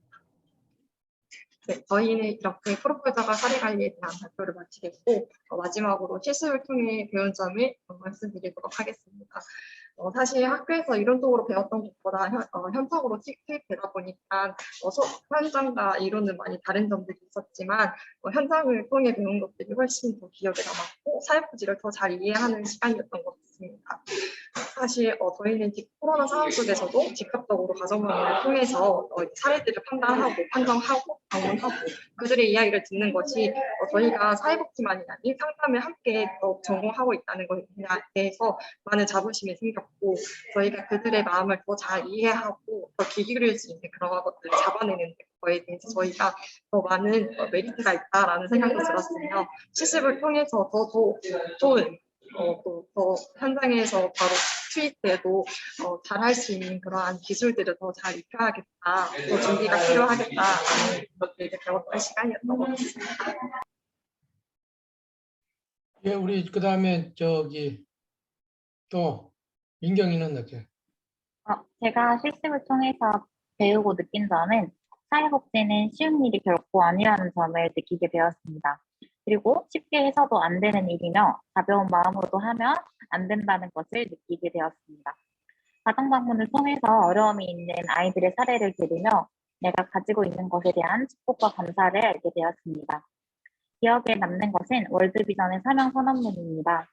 Speaker 1: 네, 저희는 이렇게 프로포저가 사례 관리에 대한 발표를 마치겠고 마지막으로 실습을 통해 배운 점을 말씀드리도록 하겠습니다. 사실 학교에서 이론적으로 배웠던 것보다 현장으로 투입되다 보니까 현장과 이론은 많이 다른 점들이 있었지만 현장을 통해 배운 것들이 훨씬 더 기억에 남았고 사회부지를 더 잘 이해하는 시간이었던 것 같습니다. 사실 저희는 코로나 상황 속에서도 직접적으로 가정여행을 통해서 사례들을 판정하고 방문하고 그들의 이야기를 듣는 것이 저희가 사회복지만이 아닌 상담을 함께 전공하고 있다는 것에 대해서 많은 자부심이 생겼고 저희가 그들의 마음을 더 잘 이해하고 더 귀 기울일 수 있는 그런 것들을 잡아내는 거에 대해서 저희가 더 많은 메리트가 있다라는 생각도 들었으며 실습을 통해서 더 좋은 또 더 현장에서 바로 투입돼도 잘할 수 있는 그러한 기술들을 더 잘 익혀야겠다, 더 준비가 필요하겠다라는 것들을 이제 배웠던 시간이었던 것 같습니다.
Speaker 2: 예, 우리 그다음에 저기 또 민경이는 어때?
Speaker 3: 제가 실습을 통해서 배우고 느낀 점은 사회복지는 쉬운 일이 결코 아니라는 점을 느끼게 되었습니다. 그리고 쉽게 해서도 안 되는 일이며 가벼운 마음으로도 하면 안 된다는 것을 느끼게 되었습니다. 가정방문을 통해서 어려움이 있는 아이들의 사례를 들으며 내가 가지고 있는 것에 대한 축복과 감사를 알게 되었습니다. 기억에 남는 것은 월드비전의 사명 선언문입니다.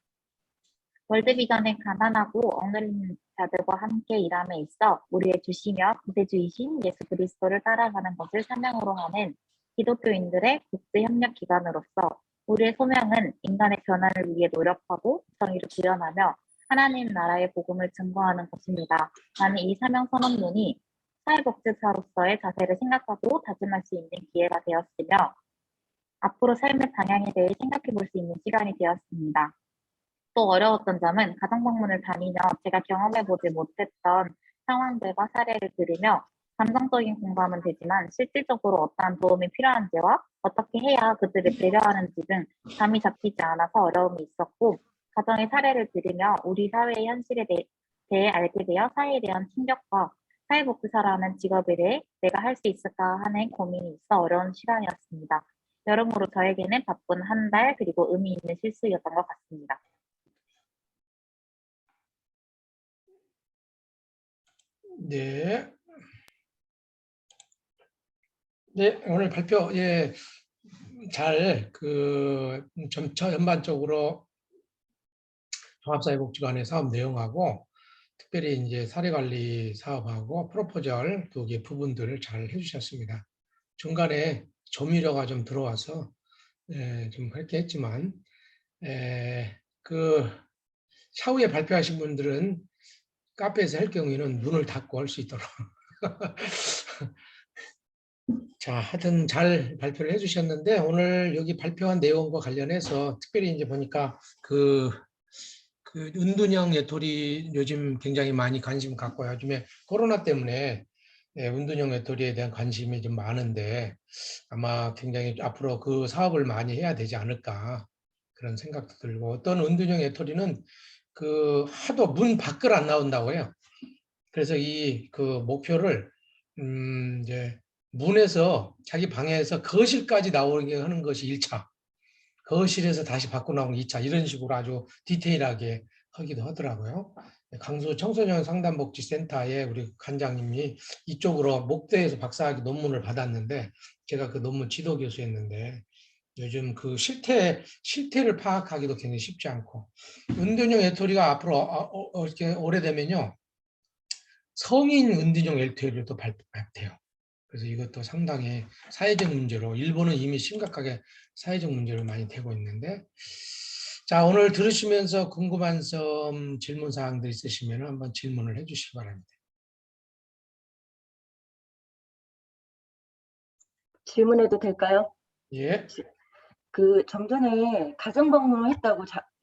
Speaker 3: 월드비전은 가난하고 억눌린 자들과 함께 일함에 있어 우리의 주시며 구세주이신 예수 그리스도를 따라가는 것을 사명으로 하는 기독교인들의 국제협력기관으로서 우리의 소명은 인간의 변화를 위해 노력하고 정의를 구현하며 하나님 나라의 복음을 증거하는 것입니다. 나는 이 사명 선언문이 사회복지사로서의 자세를 생각하고 다짐할 수 있는 기회가 되었으며 앞으로 삶의 방향에 대해 생각해 볼 수 있는 시간이 되었습니다. 또 어려웠던 점은 가정방문을 다니며 제가 경험해보지 못했던 상황들과 사례를 들으며 감정적인 공감은 되지만 실질적으로 어떠한 도움이 필요한지와 어떻게 해야 그들을 배려하는지 등 감이 잡히지 않아서 어려움이 있었고, 가정의 사례를 들으며 우리 사회의 현실에 대해 알게 되어 사회에 대한 충격과 사회복지사라는 직업에 대해 내가 할 수 있을까 하는 고민이 있어 어려운 시간이었습니다. 여러모로 저에게는 바쁜 한 달 그리고 의미 있는 실수였던 것 같습니다.
Speaker 2: 네. 네, 오늘 발표 잘 전반적으로 종합사회복지관의 사업 내용하고 특별히 이제 사례관리 사업하고 프로포절 두 개 부분들을 잘 해주셨습니다. 중간에 조미료가 좀 들어와서 좀 그렇게 했지만 그 차후에 발표하신 분들은 카페에서 할 경우에는 눈을 닫고 할 수 있도록 자, 하여튼 잘 발표를 해주셨는데 오늘 여기 발표한 내용과 관련해서 특별히 이제 보니까 그 은둔형 외톨이 요즘 굉장히 많이 관심 갖고 요즘에 코로나 때문에 은둔형 외톨이에 대한 관심이 좀 많은데 아마 굉장히 앞으로 그 사업을 많이 해야 되지 않을까 그런 생각도 들고, 어떤 은둔형 외톨이는 그 하도 문 밖을 안 나온다고 해요. 그래서 이 그 목표를 이제 문에서 자기 방에서 거실까지 나오게 하는 것이 1차, 거실에서 다시 밖으로 나오는 2차, 이런 식으로 아주 디테일하게 하기도 하더라고요. 강서 청소년 상담복지센터에 우리 관장님이 이쪽으로 목대에서 박사학위 논문을 받았는데 제가 그 논문 지도 교수였는데 요즘 그 실태를 파악하기도 굉장히 쉽지 않고, 은둔형 외톨이가 앞으로 이렇게 오래되면요 성인 은둔형 외톨이도 발표돼요. 그래서 이것도 상당히 사회적 문제로, 일본은 이미 심각하게 사회적 문제로 많이 되고 있는데, 자, 오늘 들으시면서 궁금한 점, 질문 사항들 있으시면 한번 질문을 해주시기 바랍니다.
Speaker 5: 질문해도 될까요?
Speaker 2: 예.
Speaker 5: 좀 전에 가정 방문을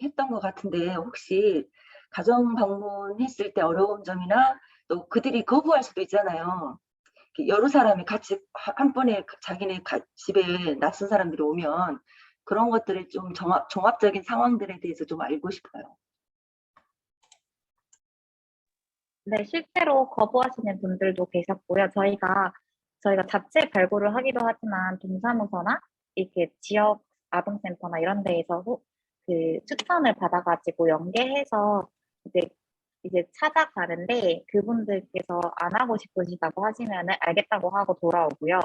Speaker 5: 했던 것 같은데, 혹시 가정 방문했을 때 어려운 점이나 또 그들이 거부할 수도 있잖아요. 여러 사람이 같이 한 번에 자기네 집에 낯선 사람들이 오면 그런 것들을 좀 종합적인 상황들에 대해서 좀 알고 싶어요.
Speaker 3: 네, 실제로 거부하시는 분들도 계셨고요. 저희가 자체 발굴을 하기도 하지만 동사무소나 이렇게 지역 아동센터나 이런 데에서 추천을 받아가지고 연계해서 이제 찾아가는데, 그분들께서 안 하고 싶으시다고 하시면은 알겠다고 하고 돌아오고요.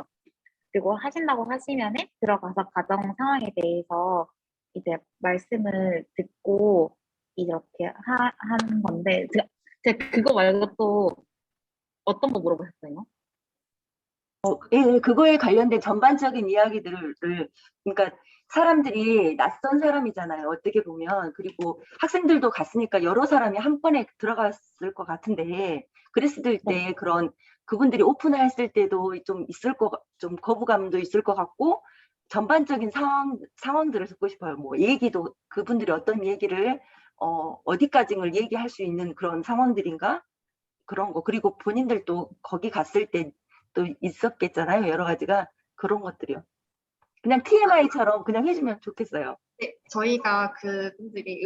Speaker 3: 그리고 하신다고 하시면은 들어가서 가정 상황에 대해서 이제 말씀을 듣고 이렇게 하는 건데, 제가 그거 말고 또 어떤 거 물어보셨어요?
Speaker 5: 예, 그거에 관련된 전반적인 이야기들을, 그러니까 사람들이 낯선 사람이잖아요, 어떻게 보면. 그리고 학생들도 갔으니까 여러 사람이 한 번에 들어갔을 것 같은데, 그랬을 때 그런 그분들이 오픈을 했을 때도 좀 좀 거부감도 있을 것 같고, 전반적인 상황들을 듣고 싶어요. 뭐 얘기도, 그분들이 어떤 얘기를 어디까지를 얘기할 수 있는 그런 상황들인가? 그런 거. 그리고 본인들도 거기 갔을 때 또 있었겠잖아요. 여러 가지가. 그런 것들이요. 그냥 TMI처럼 그냥 해주면 좋겠어요.
Speaker 1: 네, 저희가 그분들이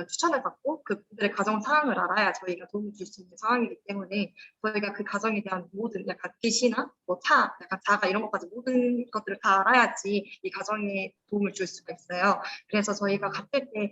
Speaker 1: 추천을 받고 그분들의 가정 상황을 알아야 저희가 도움을 줄 수 있는 상황이기 때문에 저희가 그 가정에 대한 모든 약간 빚이나 뭐 차, 약간 자가 이런 것까지 모든 것들을 다 알아야지 이 가정에 도움을 줄 수가 있어요. 그래서 저희가 갔을 때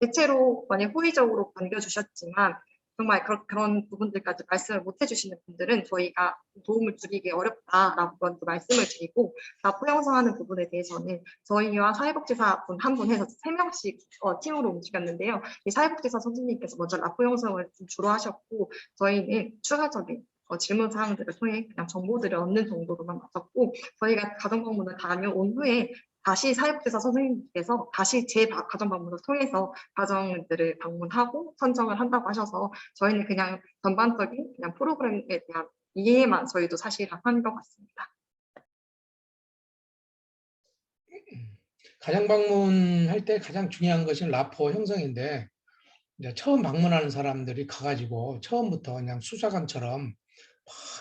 Speaker 1: 대체로 만약 호의적으로 반겨주셨지만 정말 그런 부분들까지 말씀을 못 해주시는 분들은 저희가 도움을 드리기 어렵다라고 먼저 말씀을 드리고 납부 형성하는 부분에 대해서는 저희와 사회복지사 분 한 분 해서 3명씩 팀으로 움직였는데요. 이 사회복지사 선생님께서 먼저 납부 형성을 좀 주로 하셨고 저희는 추가적인 질문 사항들을 통해 그냥 정보들을 얻는 정도로만 맞췄고 저희가 가정방문을 다녀온 후에 다시 사회복지사 선생님께서 다시 제 가정방문을 통해서 가정들을 방문하고 선정을 한다고 하셔서 저희는 그냥 전반적인 그냥 프로그램에 대한 이해만 저희도 사실 한 것 같습니다.
Speaker 2: 가정 방문할 때 가장 중요한 것이 라포 형성인데 이제 처음 방문하는 사람들이 가가지고 처음부터 그냥 수사관처럼 막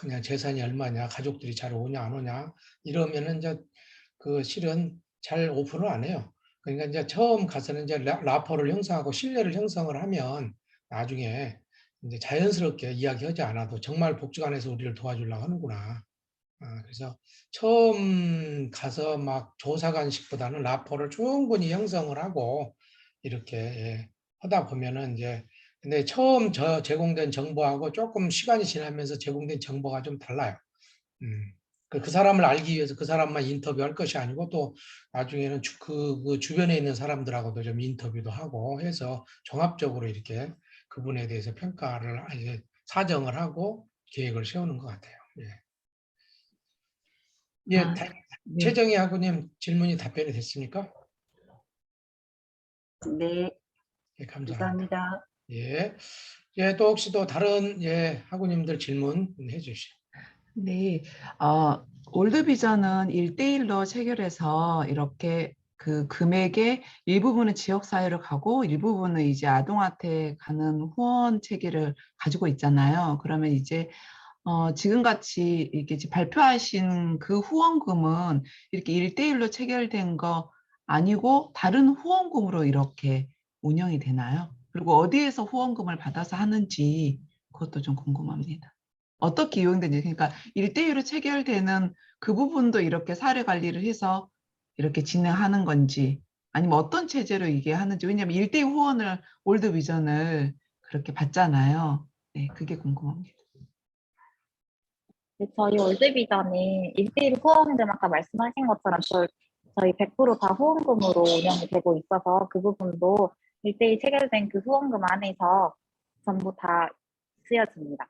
Speaker 2: 그냥 재산이 얼마냐, 가족들이 잘 오냐 안 오냐 이러면은 이제 그 실은 잘 오픈을 안 해요. 그러니까 이제 처음 가서는 이제 라포를 형성하고 신뢰를 형성을 하면 나중에 이제 자연스럽게 이야기하지 않아도 정말 복지관에서 우리를 도와주려고 하는구나. 그래서 처음 가서 막 조사관식보다는 라포를 충분히 형성을 하고 이렇게 하다 보면은 이제 근데 처음 제공된 정보하고 조금 시간이 지나면서 제공된 정보가 좀 달라요. 그 사람을 알기 위해서 그 사람만 인터뷰할 것이 아니고 또 나중에는 그 주변에 있는 사람들하고도 좀 인터뷰도 하고 해서 종합적으로 이렇게 그분에 대해서 평가를 이제 사정을 하고 계획을 세우는 것 같아요. 예. 예,
Speaker 6: 네.
Speaker 2: 최정희 학우님 질문이 답변이 됐습니까?
Speaker 5: 네,
Speaker 2: 예, 감사합니다.
Speaker 5: 감사합니다.
Speaker 2: 예, 예, 또 혹시 또 다른 학우님들 질문 해주시죠.
Speaker 6: 네, 올드비전은 1대1로 체결해서 이렇게 그 금액의 일부분은 지역사회로 가고 일부분은 이제 아동한테 가는 후원 체계를 가지고 있잖아요. 그러면 이제 지금같이 이렇게 발표하신 그 후원금은 이렇게 1대1로 체결된 거 아니고 다른 후원금으로 이렇게 운영이 되나요? 그리고 어디에서 후원금을 받아서 하는지 그것도 좀 궁금합니다. 어떻게 이용되는지, 그러니까 1대1로 체결되는 그 부분도 이렇게 사례 관리를 해서 이렇게 진행하는 건지 아니면 어떤 체제로 이게 하는지, 왜냐하면 1대1 후원을 올드비전을 그렇게 받잖아요. 네, 그게 궁금합니다.
Speaker 3: 네, 저희 월드비전이 1대1 후원금 아까 말씀하신 것처럼 저희 100% 다 후원금으로 운영이 되고 있어서 그 부분도 1대1 체결된 그 후원금 안에서 전부 다 쓰여집니다.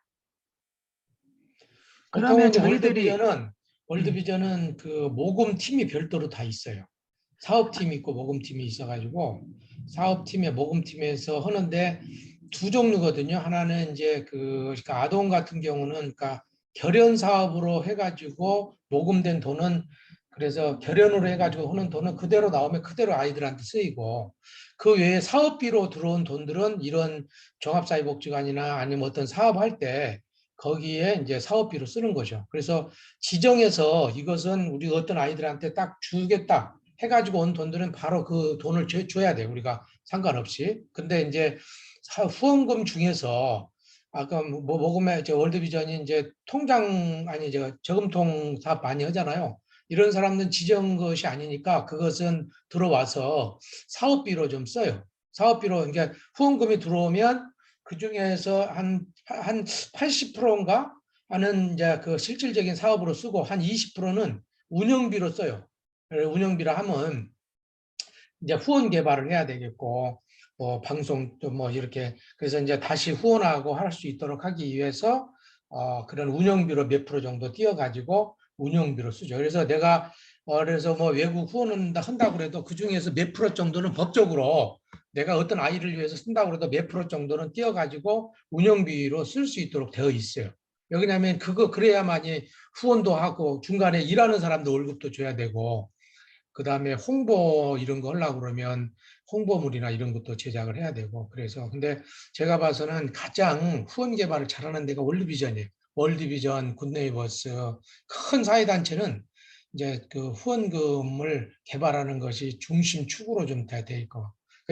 Speaker 6: 그러면
Speaker 2: 보통
Speaker 6: 저희들이
Speaker 2: 월드비전은 그 모금팀이 별도로 다 있어요. 사업팀이 있고 모금팀이 있어가지고 사업팀에 모금팀에서 하는데 두 종류거든요. 하나는 이제 그러니까 아동 같은 경우는 그러니까 결연 사업으로 해가지고 모금된 돈은 그래서 결연으로 해가지고 하는 돈은 그대로 나오면 그대로 아이들한테 쓰이고 그 외에 사업비로 들어온 돈들은 이런 종합사회복지관이나 아니면 어떤 사업할 때 거기에 이제 사업비로 쓰는 거죠. 그래서 지정해서 이것은 우리 어떤 아이들한테 딱 주겠다 해가지고 온 돈들은 바로 그 돈을 줘야 돼요. 우리가 상관없이. 근데 이제 후원금 중에서 아까 뭐 먹으면 월드비전이 이제 통장 아니 저금통 사업 많이 하잖아요. 이런 사람들은 지정 것이 아니니까 그것은 들어와서 사업비로 좀 써요. 사업비로 그러니까 후원금이 들어오면 그 중에서 한 80%인가 하는 이제 그 실질적인 사업으로 쓰고 한 20%는 운영비로 써요. 운영비라 하면 이제 후원 개발을 해야 되겠고 방송 또 뭐 이렇게 그래서 이제 다시 후원하고 할 수 있도록 하기 위해서 그런 운영비로 몇 프로 정도 띄어가지고 운영비로 쓰죠. 그래서 내가 그래서 뭐 외국 후원을 한다고 그래도 그 중에서 몇 프로 정도는 법적으로 내가 어떤 아이를 위해서 쓴다고 해도 몇 프로 정도는 띄어가지고 운영비로 쓸 수 있도록 되어 있어요. 왜냐하면 그래야만이 후원도 하고 중간에 일하는 사람도 월급도 줘야 되고 그 다음에 홍보 이런 거 하려고 그러면 홍보물이나 이런 것도 제작을 해야 되고 그래서 근데 제가 봐서는 가장 후원 개발을 잘하는 데가 월드비전이에요. 월드비전, 굿네이버스 큰 사회단체는 이제 그 후원금을 개발하는 것이 중심 축으로 좀 돼 있고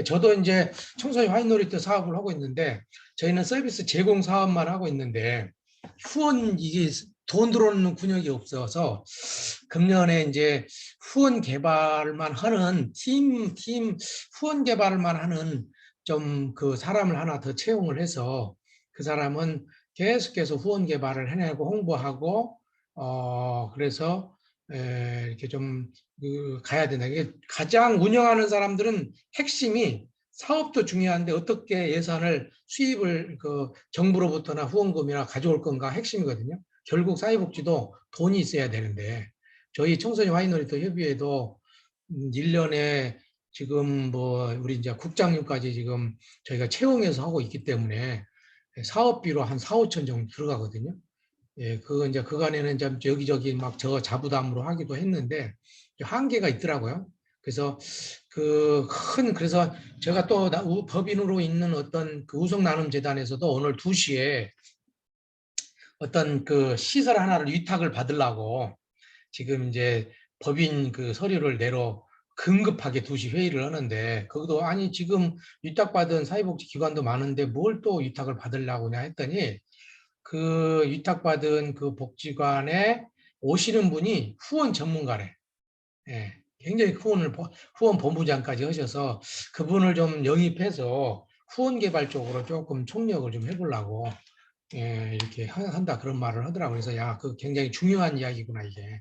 Speaker 2: 저도 이제 청소년 화이트놀이터 사업을 하고 있는데 저희는 서비스 제공 사업만 하고 있는데 후원 이게 돈 들어오는 군역이 없어서 금년에 이제 후원 개발만 하는 팀 후원 개발만 하는 좀 그 사람을 하나 더 채용을 해서 그 사람은 계속해서 후원 개발을 해내고 홍보하고 그래서 이렇게 좀 가야 된다. 이게 가장 운영하는 사람들은 핵심이 사업도 중요한데 어떻게 예산을 수입을 그 정부로부터나 후원금이나 가져올 건가 핵심이거든요. 결국 사회복지도 돈이 있어야 되는데 저희 청소년 화이트놀이터 협의회도 1년에 지금 뭐 우리 이제 국장님까지 지금 저희가 채용해서 하고 있기 때문에 사업비로 한 4, 5천 정도 들어가거든요. 예, 그 이제 그간에는 좀 여기저기 막 저 자부담으로 하기도 했는데 한계가 있더라고요. 그래서 그래서 제가 또 법인으로 있는 어떤 그 우성나눔재단에서도 오늘 2시에 어떤 그 시설 하나를 위탁을 받으려고 지금 이제 법인 그 서류를 내러 긴급하게 2시 회의를 하는데 거기도 아니 지금 위탁받은 사회복지 기관도 많은데 뭘 또 위탁을 받으려고 그냐 했더니 그 위탁받은 그 복지관에 오시는 분이 후원 전문가래. 예, 굉장히 후원 본부장까지 하셔서 그분을 좀 영입해서 후원 개발 쪽으로 조금 총력을 좀 해보려고 이렇게 한다 그런 말을 하더라고요. 그래서 야, 그 굉장히 중요한 이야기구나 이게.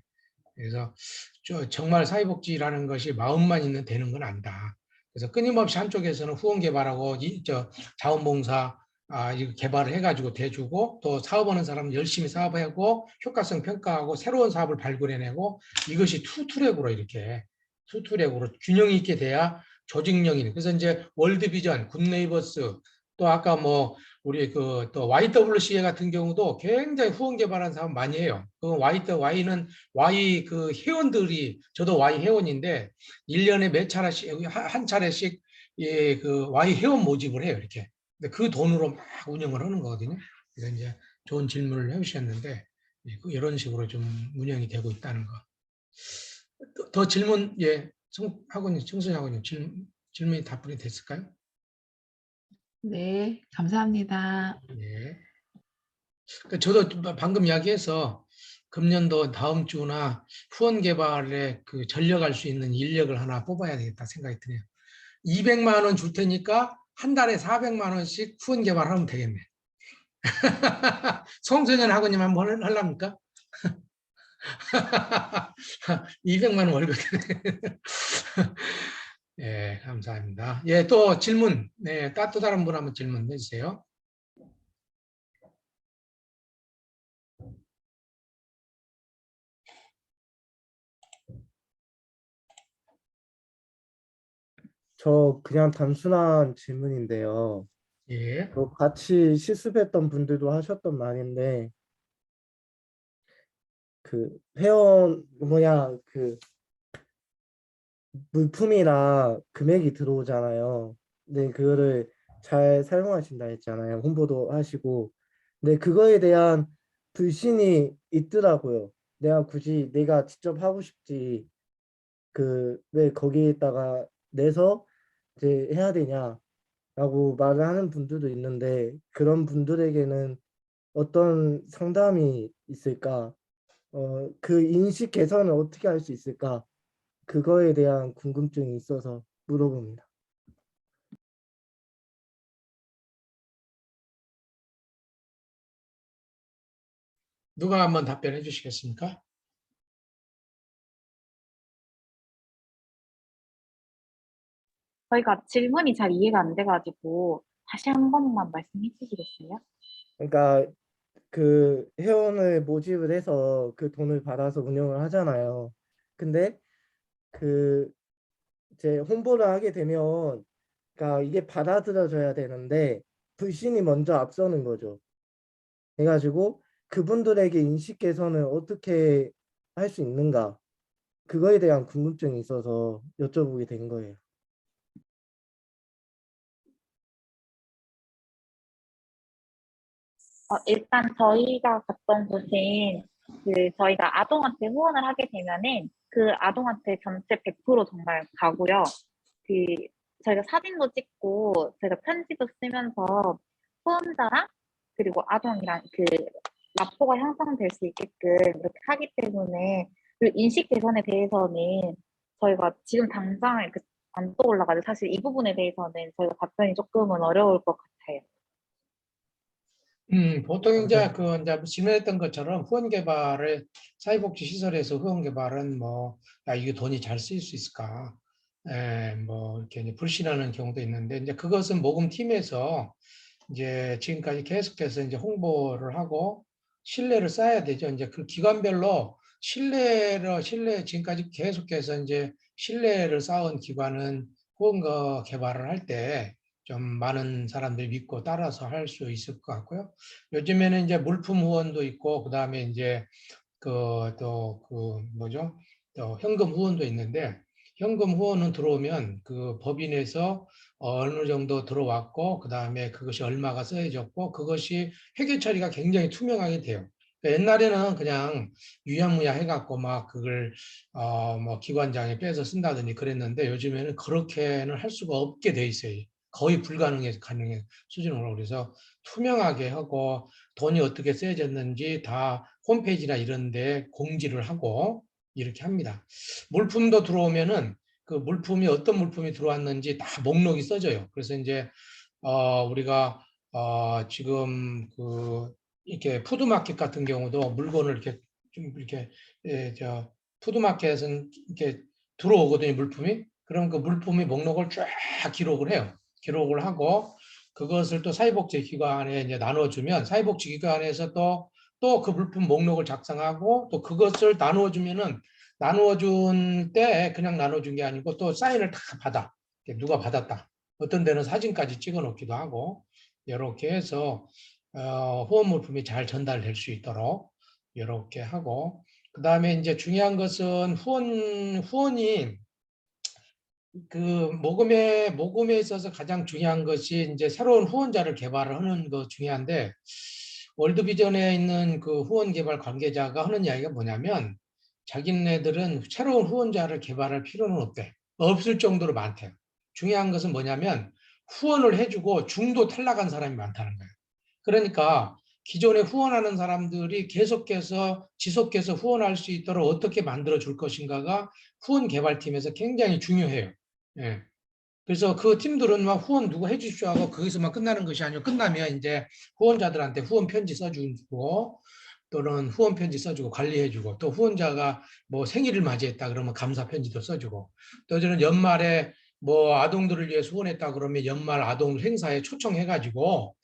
Speaker 2: 그래서 정말 사회복지라는 것이 마음만 있는 되는 건 아니다. 그래서 끊임없이 한쪽에서는 후원 개발하고 자원봉사 이거 개발을 해가지고 대주고 또 사업하는 사람은 열심히 사업하고 효과성 평가하고 새로운 사업을 발굴해내고 이것이 투트랙으로 이렇게 투트랙으로 균형이 있게 돼야 조직력이. 그래서 이제 월드비전, 굿네이버스 또 아까 뭐 우리 그 또 YWCA 같은 경우도 굉장히 후원 개발한 사업 많이 해요. 그 Y는 Y 그 회원들이 저도 Y 회원인데 1년에 몇 차례씩 한 차례씩 그 Y 회원 모집을 해요. 이렇게. 근데 그 돈으로 막 운영을 하는 거거든요. 그래서 이제 좋은 질문을 해주셨는데 이런 식으로 좀 운영이 되고 있다는 거. 더 질문 하고님 청소년하고님 질문이 답변이 됐을까요?
Speaker 6: 네, 감사합니다.
Speaker 2: 네. 저도 방금 이야기해서 금년도 다음 주나 후원 개발에 그 전력할 수 있는 인력을 하나 뽑아야 되겠다 생각이 드네요. 200만 원 줄 테니까 한 달에 400만 원씩 후원 개발하면 되겠네. 송소년 학원님 한번 하랍니까? 200만 원 월급. 예, 감사합니다. 예, 또 질문. 네, 따뜻한 분 한번 질문 해주세요.
Speaker 7: 저 그냥 단순한 질문인데요.
Speaker 2: 예.
Speaker 7: 같이 실습했던 분들도 하셨던 말인데 그 회원 그 물품이나 금액이 들어오잖아요. 근데 그거를 잘 사용하신다 했잖아요. 홍보도 하시고. 근데 그거에 대한 불신이 있더라고요. 내가 굳이 내가 직접 하고 싶지 왜 거기에다가 내서 이제 해야 되냐라고 말을 하는 분들도 있는데 그런 분들에게는 어떤 상담이 있을까? 그 인식 개선을 어떻게 할 수 있을까? 그거에 대한 궁금증이 있어서 물어봅니다.
Speaker 2: 누가 한번 답변해 주시겠습니까?
Speaker 3: 저희가 질문이 잘 이해가 안 돼가지고 다시 한 번만 말씀해 주시겠어요?
Speaker 7: 그러니까 그 회원을 모집을 해서 그 돈을 받아서 운영을 하잖아요. 근데 그 이제 홍보를 하게 되면 그러니까 이게 받아들여져야 되는데 불신이 먼저 앞서는 거죠. 해가지고 그분들에게 인식 개선을 어떻게 할 수 있는가 그거에 대한 궁금증이 있어서 여쭤보게 된 거예요.
Speaker 3: 일단 저희가 갔던 곳은 저희가 아동한테 후원을 하게 되면은 그 아동한테 전체 100% 정말 가고요. 그 저희가 사진도 찍고 저희가 편지도 쓰면서 후원자랑 그리고 아동이랑 라포가 형성될 수 있게끔 이렇게 하기 때문에 그 인식 개선에 대해서는 저희가 지금 당장 이렇게 안 떠올라가지고 사실 이 부분에 대해서는 저희가 답변이 조금은 어려울 것 같아요.
Speaker 2: 보통 이제 이제 질문했던 것처럼 후원 개발을 사회복지 시설에서 후원 개발은 뭐, 야, 이게 돈이 잘 쓰일 수 있을까? 뭐 이렇게 이제 불신하는 경우도 있는데 이제 그것은 모금팀에서 이제 지금까지 계속해서 이제 홍보를 하고 신뢰를 쌓아야 되죠. 이제 그 기관별로 신뢰 지금까지 계속해서 이제 신뢰를 쌓은 기관은 후원 개발을 할 때 좀 많은 사람들이 믿고 따라서 할 수 있을 것 같고요. 요즘에는 이제 물품 후원도 있고 그다음에 이제 뭐죠? 또 현금 후원도 있는데 현금 후원은 들어오면 그 법인에서 어느 정도 들어왔고 그다음에 그것이 얼마가 써져졌고 그것이 회계 처리가 굉장히 투명하게 돼요. 그러니까 옛날에는 그냥 유야무야 해갖고 막 그걸 뭐 기관장에 빼서 쓴다더니 그랬는데 요즘에는 그렇게는 할 수가 없게 돼 있어요. 거의 가능해 수준으로. 그래서 투명하게 하고 돈이 어떻게 쓰여졌는지 다 홈페이지나 이런 데 공지를 하고 이렇게 합니다. 물품도 들어오면은 그 물품이 어떤 물품이 들어왔는지 다 목록이 써져요. 그래서 이제 우리가 지금 이렇게 푸드마켓 같은 경우도 물건을 이렇게 좀 이렇게 저 푸드마켓은 이렇게 들어오거든요, 물품이. 그럼 그 물품의 목록을 쫙 기록을 해요. 기록을 하고 그것을 또 사회복지기관에 이제 나눠주면 사회복지기관에서 또 그 물품 목록을 작성하고 또 그것을 나누어준 때 그냥 나눠준 게 아니고 또 사인을 다 받아. 누가 받았다. 어떤 데는 사진까지 찍어 놓기도 하고 이렇게 해서 후원 물품이 잘 전달될 수 있도록 이렇게 하고 그다음에 이제 중요한 것은 후원이 그 모금에 있어서 가장 중요한 것이 이제 새로운 후원자를 개발을 하는 거 중요한데 월드비전에 있는 그 후원 개발 관계자가 하는 이야기가 뭐냐면 자기네들은 새로운 후원자를 개발할 필요는 없대. 없을 정도로 많대요. 중요한 것은 뭐냐면 후원을 해주고 중도 탈락한 사람이 많다는 거예요. 그러니까 기존에 후원하는 사람들이 계속해서 지속해서 후원할 수 있도록 어떻게 만들어 줄 것인가가 후원 개발팀에서 굉장히 중요해요. 예. 그래서 그 팀들은 막 후원 누구 해주십시오 하고 거기서만 끝나는 것이 아니고 끝나면 이제 후원자들한테 후원 편지 써주고 또는 후원 편지 써주고 관리해주고 또 후원자가 뭐 생일을 맞이했다 그러면 감사 편지도 써주고 또 저는 연말에 뭐 아동들을 위해서 후원했다 그러면 연말 아동 행사에 초청해가지고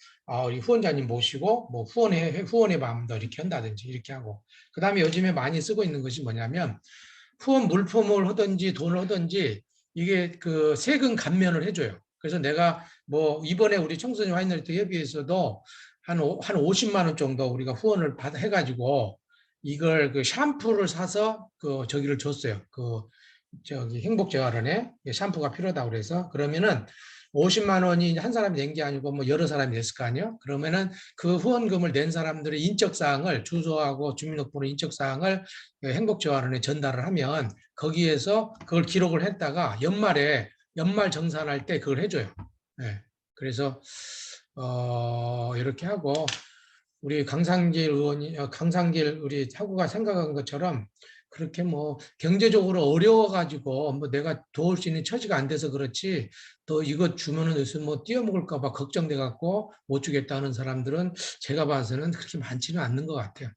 Speaker 2: 우리 후원자님 모시고 뭐 후원의 밤도 이렇게 한다든지 이렇게 하고 그 다음에 요즘에 많이 쓰고 있는 것이 뭐냐면 후원 물품을 하든지 돈을 하든지 이게 그 세금 감면을 해줘요. 그래서 내가 뭐 이번에 우리 청소년 화이너리티 협의회에서도 한 50만 원 정도 우리가 후원을 해가지고 이걸 그 샴푸를 사서 그 저기를 줬어요. 그 저기 행복재활원에 샴푸가 필요하다고 그래서 그러면은 50만 원이 한 사람이 낸 게 아니고 뭐 여러 사람이 냈을 거 아니에요? 그러면은 그 후원금을 낸 사람들의 인적사항을 주소하고 주민등록번호 인적사항을 행복재활원에 전달을 하면 거기에서 그걸 기록을 했다가 연말 정산할 때 그걸 해줘요. 네. 그래서 이렇게 하고 우리 강상길 우리 사구가 생각한 것처럼 그렇게 뭐 경제적으로 어려워가지고 뭐 내가 도울 수 있는 처지가 안 돼서 그렇지 또 이것 주면은 무슨 뭐 띄어먹을까 봐 걱정돼 갖고 못 주겠다는 사람들은 제가 봐서는 그렇게 많지는 않는 것 같아요.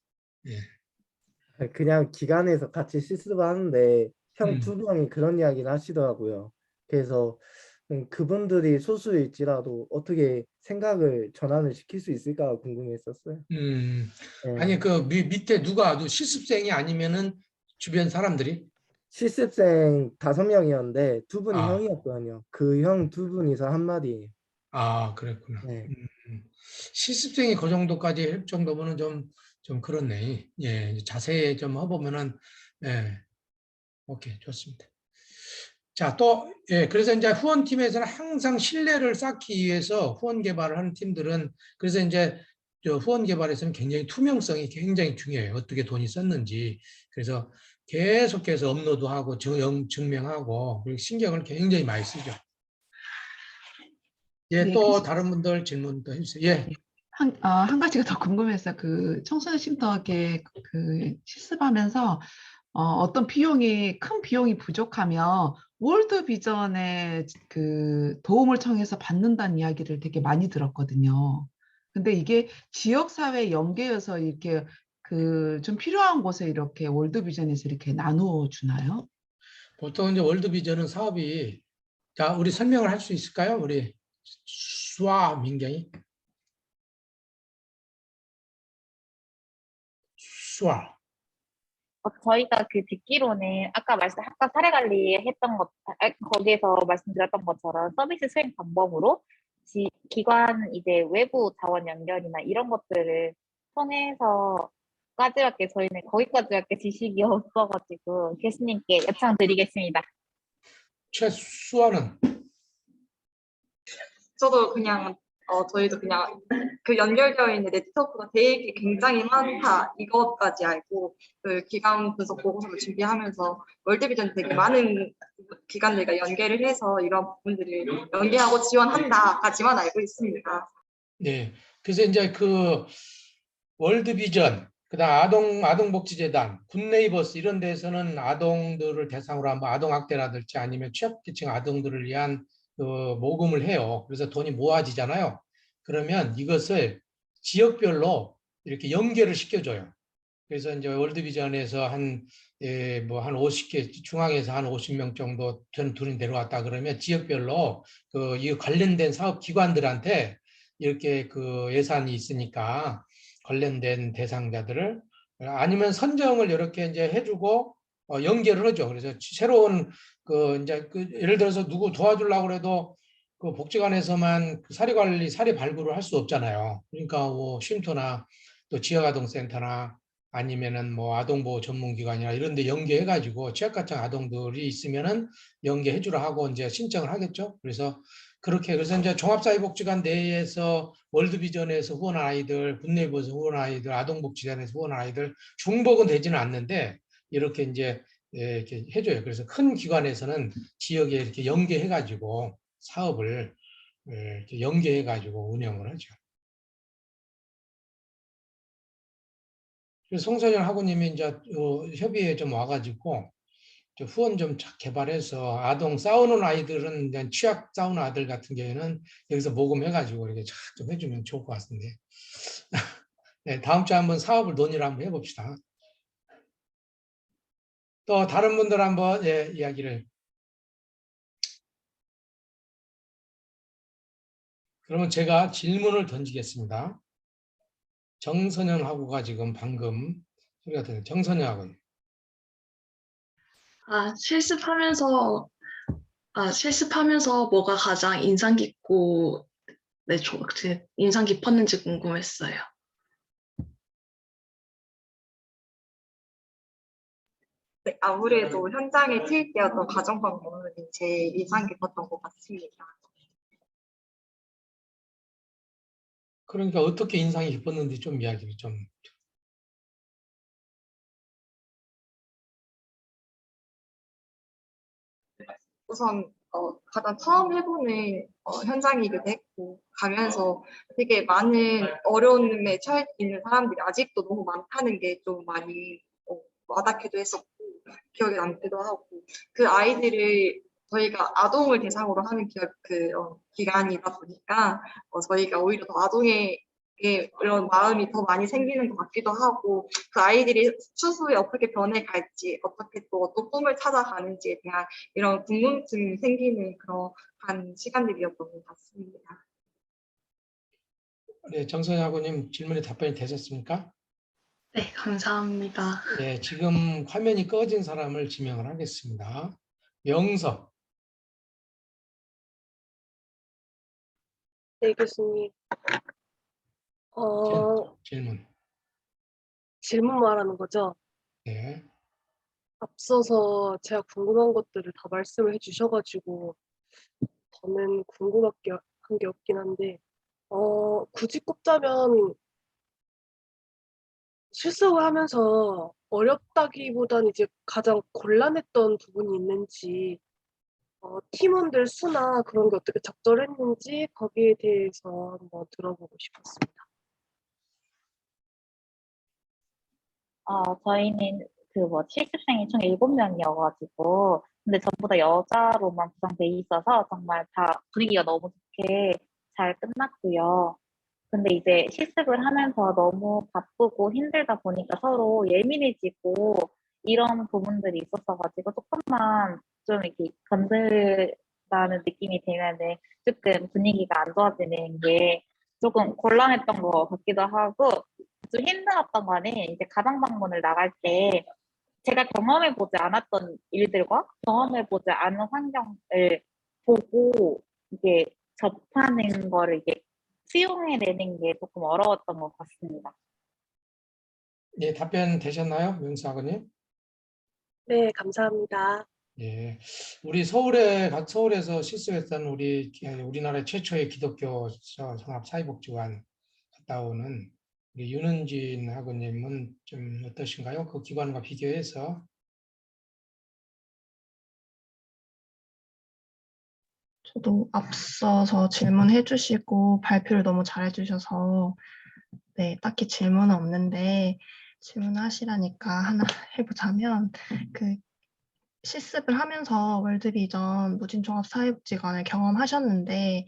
Speaker 2: 예.
Speaker 7: 그냥 기관에서 같이 실습하는데 형
Speaker 2: 음.
Speaker 7: 두 명이 그런 이야기를 하시더라고요. 그래서 그분들이 소수일지라도 어떻게 생각을 전환을 시킬 수 있을까 궁금했었어요.
Speaker 2: 아니
Speaker 7: 예.
Speaker 2: 그 밑에 누가 실습생이 아니면은 주변 사람들이
Speaker 7: 실습생 5명이었는데 두 분이
Speaker 2: 아,
Speaker 7: 형이었거든요. 그 형 두 분이서 한마디.
Speaker 2: 그랬구나.
Speaker 7: 네.
Speaker 2: 실습생이 그 정도까지 할 정도면은 좀 그렇네. 예, 이제 자세히 좀 해보면은 예, 오케이 좋습니다. 자, 또, 예, 그래서 이제 후원팀에서는 항상 신뢰를 쌓기 위해서 후원 개발을 하는 팀들은 그래서 이제 저 후원 개발에서는 굉장히 투명성이 굉장히 중요해요. 어떻게 돈이 썼는지. 그래서 계속해서 업로드하고 증명하고 그리고 신경을 굉장히 많이 쓰죠. 예,
Speaker 6: 네,
Speaker 2: 또 다른 분들 질문 또 해주세요. 예.
Speaker 6: 한 가지가 더 궁금해서 그 청소년 쉼터에 그 실습하면서 어떤 큰 비용이 부족하면 월드 비전의 그 도움을 청해서 받는다는 이야기를 되게 많이 들었거든요. 근데 이게 지역사회 연계여서 이렇게 그 좀 필요한 곳에 이렇게 월드 비전에서 이렇게 나누어 주나요?
Speaker 2: 보통 이제 월드비전은 사업이 자 우리 설명을 할 수 있을까요? 우리 수아 민경이 수아.
Speaker 3: 저희가 그 듣기로는 아까 사례 관리했던 것, 거기에서 말씀드렸던 것처럼 서비스 수행 방법으로 기관 이제 외부 자원 연결이나 이런 것들을 통해서까지밖에 저희는 거기까지밖에 지식이 없어가지고 교수님께 요청드리겠습니다.
Speaker 2: 최수아는
Speaker 1: 저도 그냥 저희도 그냥 그 연결되어 있는 네트워크가 되게 굉장히 많다 이것까지 알고 그 기간 분석 보고서를 준비하면서 월드비전 되게 많은 기관들과 연계를 해서 이런 부분들을 연계하고 지원한다까지만 알고 있습니다.
Speaker 2: 네. 그래서 이제 그 월드비전, 그다음 아동복지재단, 굿네이버스 이런 데서는 아동들을 대상으로 한번 아동학대라든지 아니면 취약계층 아동들을 위한 그 모금을 해요. 그래서 돈이 모아지잖아요. 그러면 이것을 지역별로 이렇게 연계를 시켜줘요. 그래서 이제 월드비전에서 한 50개, 중앙에서 한 50명 정도 된 둘이 내려왔다 그러면 지역별로 이 관련된 사업 기관들한테 이렇게 그 예산이 있으니까 관련된 대상자들을 아니면 선정을 이렇게 이제 해주고 연계를 하죠. 그래서 새로운 이제 예를 들어서 누구 도와주려고 그래도 그 복지관에서만 그 사례 발굴을 할 수 없잖아요. 그러니까 뭐 쉼터나 또 지역아동센터나 아니면은 뭐 아동보호 전문기관이나 이런 데 연계해가지고 취약가정 아동들이 있으면은 연계해주라 하고 이제 신청을 하겠죠. 그래서 이제 종합사회복지관 내에서 월드비전에서 후원한 아이들, 굿네이버에서 후원한 아이들, 아동복지관에서 후원한 아이들 중복은 되지는 않는데 이렇게 이제 이렇게 해줘요. 그래서 큰 기관에서는 지역에 이렇게 연계해가지고 사업을 이렇게 연계해가지고 운영을 하죠. 그래서 송선영 학우님이 이제 협의회 좀 와가지고 후원 좀 개발해서 아동 싸우는 아이들은 그냥 취약 싸우는 아들 같은 경우에는 여기서 모금해가지고 이렇게 좀 해주면 좋을 것 같은데. 네, 다음 주에 한번 사업을 논의를 한번 해봅시다. 또 다른 분들 한번 이야기를. 그러면 제가 질문을 던지겠습니다. 정선영하고가 지금 방금 소리가 들려요. 정선영하고.
Speaker 8: 실습하면서 뭐가 가장 인상 깊고, 네, 인상 깊었는지 궁금했어요.
Speaker 1: 네, 아무래도 현장에 투입되었던 가정 방문이 제일 인상 깊었던 것 같습니다.
Speaker 2: 그러니까 어떻게 인상이 깊었는지 좀 이야기를 좀.
Speaker 1: 우선 가장 처음 해보는 현장이기도 했고 가면서 되게 많은 어려움에 처해 있는 사람들이 아직도 너무 많다는 게 좀 많이 와닿기도 했었고 기억에 남기도 하고 그 아이들을 저희가 아동을 대상으로 하는 기관이다 보니까 저희가 오히려 더 아동의 이런 마음이 더 많이 생기는 것 같기도 하고 그 아이들이 추후에 어떻게 변해갈지 어떻게 또 어떤 꿈을 찾아가는지에 대한 이런 궁금증이 생기는 그런 시간들이었던 것 같습니다.
Speaker 2: 네, 정선영하고님 질문에 답변이 되셨습니까?
Speaker 8: 네, 감사합니다.
Speaker 2: 네, 지금 화면이 꺼진 사람을 지명을 하겠습니다. 명석.
Speaker 9: 네, 교수님.
Speaker 2: 질문.
Speaker 9: 질문 말하는 거죠?
Speaker 2: 네.
Speaker 9: 앞서서 제가 궁금한 것들을 다 말씀을 해주셔가지고 저는 궁금한 게 없긴 한데 굳이 꼽자면 실습을 하면서 어렵다기보다는 이제 가장 곤란했던 부분이 있는지, 팀원들 수나 그런 게 어떻게 적절했는지 거기에 대해서 한번 들어보고 싶었습니다.
Speaker 3: 저희는 실습생이 총 7명이어가지고, 근데 전부 다 여자로만 구성돼 있어서 정말 다 분위기가 너무 좋게 잘 끝났고요. 근데 이제 실습을 하면서 너무 바쁘고 힘들다 보니까 서로 예민해지고 이런 부분들이 있었어가지고 조금만 좀 이렇게 건들다는 느낌이 들면은 조금 분위기가 안 좋아지는 게 조금 곤란했던 것 같기도 하고 좀 힘들었던 거는 이제 가정 방문을 나갈 때 제가 경험해보지 않았던 일들과 경험해보지 않은 환경을 보고 이게 접하는 거를 이게 수용해내는 게 조금 어려웠던 것 같습니다.
Speaker 2: 예, 답변 되셨나요, 명수학원님?
Speaker 9: 네, 감사합니다.
Speaker 2: 예, 우리 서울에서 실습했던 우리나라 최초의 기독교 종합사회복지관 갔다 오는 우리 윤은진 학원님은 좀 어떠신가요? 그 기관과 비교해서.
Speaker 10: 저도 앞서서 질문해 주시고 발표를 너무 잘해 주셔서 네, 딱히 질문은 없는데 질문하시라니까 하나 해보자면 그 실습을 하면서 월드비전 무진종합사회복지관을 경험하셨는데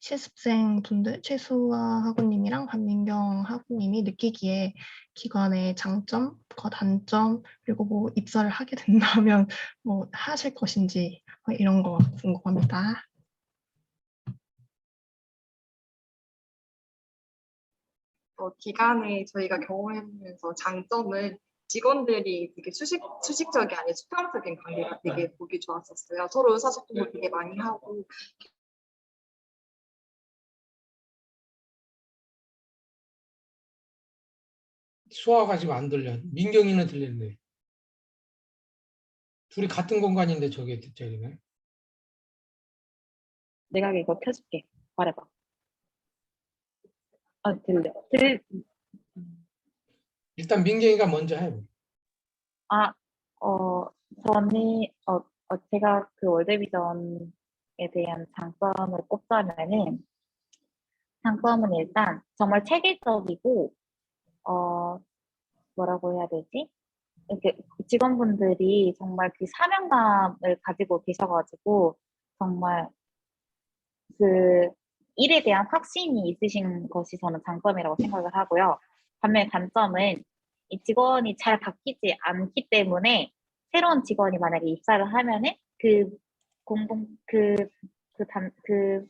Speaker 10: 실습생 분들 최수아 학우님이랑 반민경 학우님이 느끼기에 기관의 장점과 단점 그리고 뭐 입사를 하게 된다면 뭐 하실 것인지 이런 거 궁금합니다.
Speaker 1: 기간에 저희가 경험해보면서 장점은 직원들이 되게 수직적이 아닌 수평적인 관계가 되게 보기 좋았었어요. 서로 의사소통도 되게 많이 하고
Speaker 2: 수아가 지금 안 들려. 민경이는 들리는데. 둘이 같은 공간인데 저게 뒷자리네.
Speaker 3: 내가 이거 켜줄게. 말해봐. 들려.
Speaker 2: 일단 민경이가 먼저 해.
Speaker 3: 저는, 제가 그 월드비전에 대한 장점을 꼽자면은, 장점은 일단 정말 체계적이고, 뭐라고 해야 되지? 이렇게 직원분들이 정말 그 사명감을 가지고 계셔가지고, 정말 그 일에 대한 확신이 있으신 것이 저는 장점이라고 생각을 하고요. 반면 단점은 이 직원이 잘 바뀌지 않기 때문에 새로운 직원이 만약에 입사를 하면은 그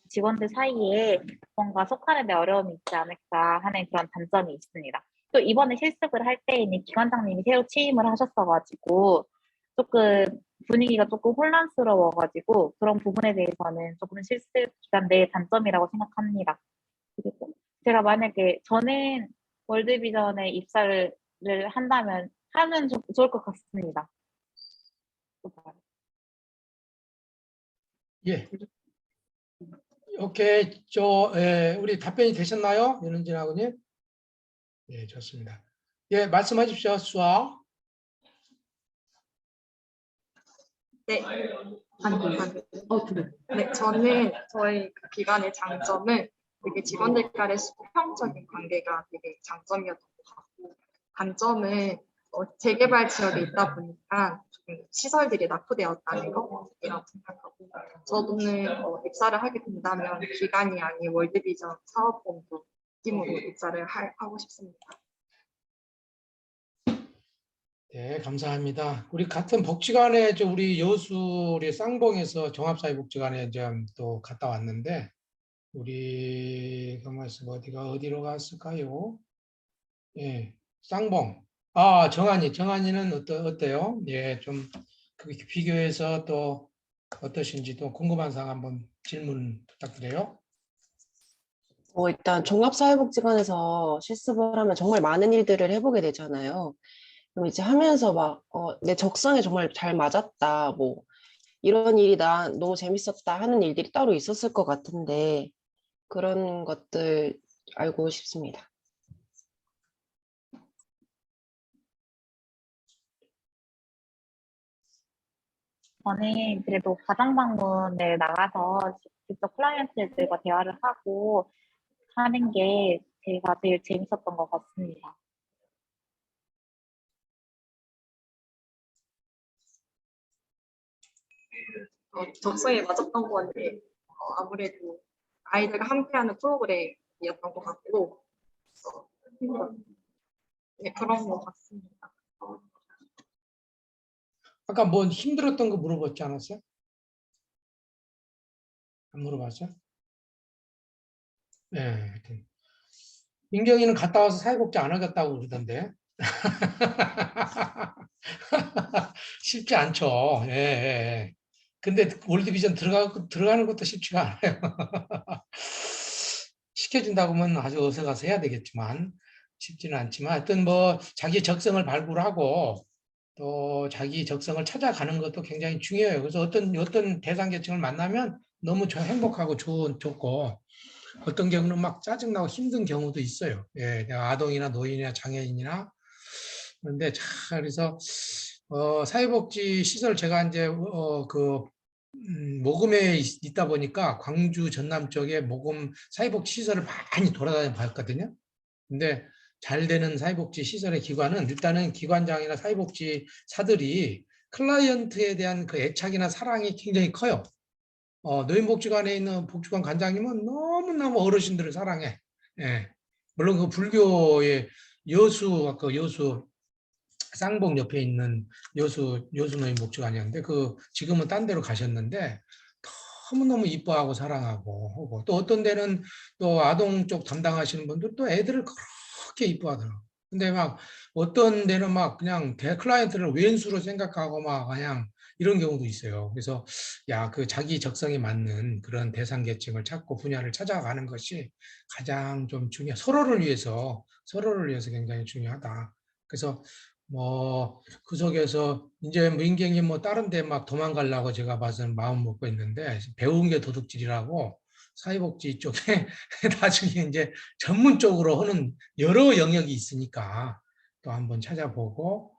Speaker 3: 직원들 사이에 뭔가 속하는 데 어려움이 있지 않을까 하는 그런 단점이 있습니다. 또 이번에 실습을 할 때에는 기관장님이 새로 취임을 하셨어가지고 조금 분위기가 조금 혼란스러워가지고 그런 부분에 대해서는 조금 실습 기간 내의 단점이라고 생각합니다. 그리고 제가 만약에 저는 월드비전에 입사를 한다면 하면 좋을 것 같습니다.
Speaker 2: 예. 오케이. 우리 답변이 되셨나요? 윤은진 학원님? 예, 좋습니다. 예, 말씀하십시오. 수아.
Speaker 1: 네. 네, 저는 저희 그 기관의 장점은 되게 직원들 간의 수평적인 관계가 되게 장점이었던 것 같고 단점은 재개발 지역에 있다 보니까 좀 시설들이 낙후되었다는 것이라고 생각하고 저는 입사를 하게 된다면 기관이 아닌 월드비전 사업본부 팀으로 입사를 하고 싶습니다.
Speaker 2: 네, 감사합니다. 우리 같은 복지관에 우리 여수 우리 쌍봉에서 종합사회복지관에 좀 또 갔다 왔는데 우리 가만 있어 어디로 갔을까요? 예, 쌍봉. 정한이는 어때요? 예, 좀 그렇게 비교해서 또 어떠신지 또 궁금한 사항 한번 질문 부탁드려요.
Speaker 11: 일단 종합사회복지관에서 실습을 하면 정말 많은 일들을 해보게 되잖아요. 그럼 이제 하면서 막, 내 적성에 정말 잘 맞았다, 뭐, 이런 일이 나 너무 재밌었다 하는 일들이 따로 있었을 것 같은데, 그런 것들 알고 싶습니다.
Speaker 3: 저는 그래도 가정 방문을 나가서 직접 클라이언트들과 대화를 하고 하는 게 제가 제일 재밌었던 것 같습니다.
Speaker 1: 적성에 맞았던 건데 아무래도 아이들과 함께하는 프로그램이었던 것 같고 네, 그런 것 같습니다.
Speaker 2: 아까 뭐 힘들었던 거 물어봤지 않았어요? 안 물어봤어요? 네, 하여튼. 민경이는 갔다 와서 사회복지 안 하겠다고 그러던데. 쉽지 않죠. 예, 예. 예. 근데 월드비전 들어가는 것도 쉽지가 않아요. 시켜준다고 하면 아주 어서가서 해야 되겠지만 쉽지는 않지만 하여튼 뭐 자기 적성을 발굴하고 또 자기 적성을 찾아가는 것도 굉장히 중요해요. 그래서 어떤 대상 계층을 만나면 너무 행복하고 좋고 어떤 경우는 막 짜증나고 힘든 경우도 있어요. 예, 내가 아동이나 노인이나 장애인이나 그런데 그래서 사회복지 시설 제가 이제 모금에 있다 보니까 광주 전남 쪽에 모금 사회복지 시설을 많이 돌아다녀 봤거든요. 근데 잘 되는 사회복지 시설의 기관은 일단은 기관장이나 사회복지사들이 클라이언트에 대한 그 애착이나 사랑이 굉장히 커요. 노인복지관에 있는 복지관 관장님은 너무너무 어르신들을 사랑해. 예. 물론 그 불교의 여수 쌍봉 옆에 있는 여수노인복지관이었는데 지금은 딴 데로 가셨는데 너무너무 이뻐하고 사랑하고 하고 또 어떤 데는 또 아동 쪽 담당하시는 분들 또 애들을 그렇게 이뻐하더라고요. 근데 막 어떤 데는 막 그냥 클라이언트를 왼수로 생각하고 막 그냥 이런 경우도 있어요. 그래서 그 자기 적성에 맞는 그런 대상 계층을 찾고 분야를 찾아가는 것이 가장 좀 서로를 위해서 굉장히 중요하다. 그래서 뭐 그 속에서 이제 민경이 뭐 다른 데 막 도망가려고 제가 봐서는 마음 먹고 있는데 배운 게 도둑질이라고 사회복지 쪽에 나중에 이제 전문적으로 하는 여러 영역이 있으니까 또 한번 찾아보고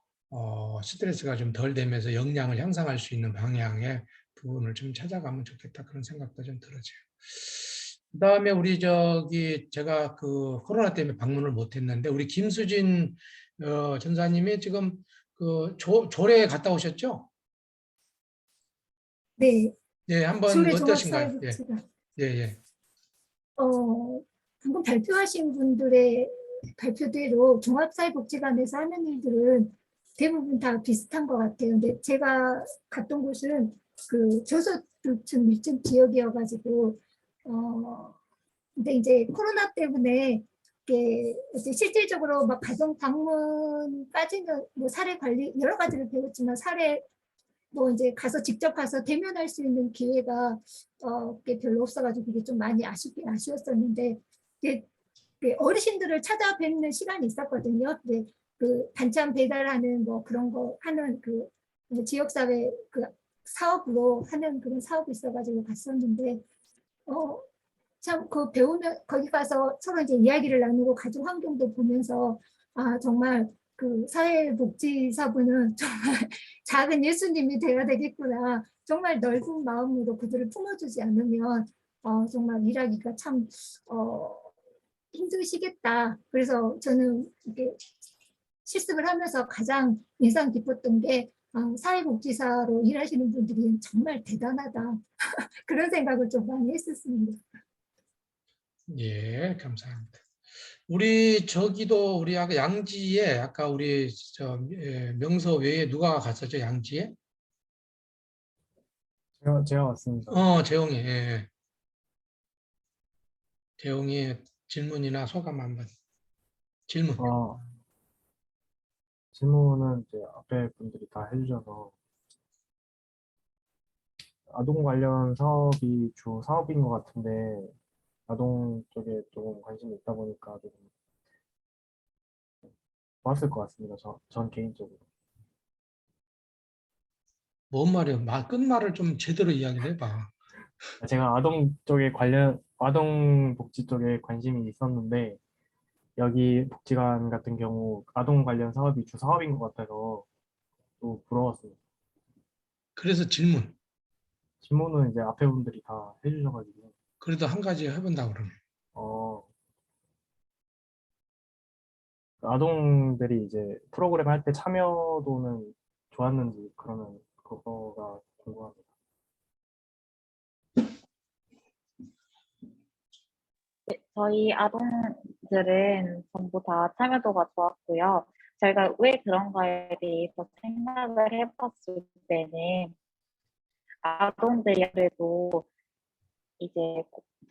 Speaker 2: 스트레스가 좀 덜 되면서 역량을 향상할 수 있는 방향의 부분을 좀 찾아가면 좋겠다 그런 생각도 좀 들어져요. 그다음에 우리 제가 코로나 때문에 방문을 못했는데 우리 김수진 전사님이 지금 조례에 갔다 오셨죠?
Speaker 12: 네,
Speaker 2: 예, 한번
Speaker 12: 조례
Speaker 2: 어떠신가요? 예,
Speaker 12: 종합사회복지관.
Speaker 2: 예, 예.
Speaker 12: 방금 발표하신 분들의 발표대로 종합사회복지관에서 하는 일들은 대부분 다 비슷한 것 같아요. 근데 제가 갔던 곳은 그 저소득층 밀집 지역이어가지고, 근데 이제 코로나 때문에 이제 실질적으로 막 가정 방문까지는 뭐 사례 관리 여러 가지를 배웠지만 사례 뭐 이제 가서 직접 가서 대면할 수 있는 기회가 꽤 별로 없어가지고 그게 좀 많이 아쉬웠었는데 어르신들을 찾아뵙는 시간이 있었거든요. 근데 그 반찬 배달하는 뭐 그런 거 하는 지역사회 사업으로 하는 그런 사업이 있어가지고 갔었는데 참 배우면 거기 가서 서로 이제 이야기를 나누고 가족 환경도 보면서 정말 그 사회복지사분은 정말 작은 예수님이 되어야 되겠구나. 정말 넓은 마음으로 그들을 품어주지 않으면 정말 일하기가 참 힘드시겠다. 그래서 저는 이렇게 실습을 하면서 가장 인상 깊었던 게 사회복지사로 일하시는 분들이 정말 대단하다. 그런 생각을 좀 많이 했었습니다.
Speaker 2: 예, 감사합니다. 우리 아까 양지에 아까 우리 명서 외에 누가 갔었죠? 양지에?
Speaker 13: 제가 왔습니다.
Speaker 2: 재홍이. 예. 재홍이 질문이나 소감 한번. 질문.
Speaker 13: 질문은 이제 앞에 분들이 다 해주셔서 아동 관련 사업이 주 사업인 것 같은데 아동 쪽에 조금 관심이 있다 보니까 좀 좋았을 것 같습니다. 전 개인적으로.
Speaker 2: 뭔 말이야? 끝말을 좀 제대로 이야기를 해봐.
Speaker 13: 제가 아동 복지 쪽에 관심이 있었는데 여기 복지관 같은 경우 아동 관련 사업이 주 사업인 것 같아서 또 부러웠습니다.
Speaker 2: 그래서 질문.
Speaker 13: 질문은 이제 앞에 분들이 다 해주셔가지고
Speaker 2: 그래도 한 가지 해본다고 그러네.
Speaker 13: 아동들이 이제 프로그램 할 때 참여도는 좋았는지 그러면 그거가 궁금합니다.
Speaker 3: 네, 저희 아동들은 전부 다 참여도가 좋았고요. 저희가 왜 그런가에 대해서 생각을 해봤을 때는 아동들이 그래도 이제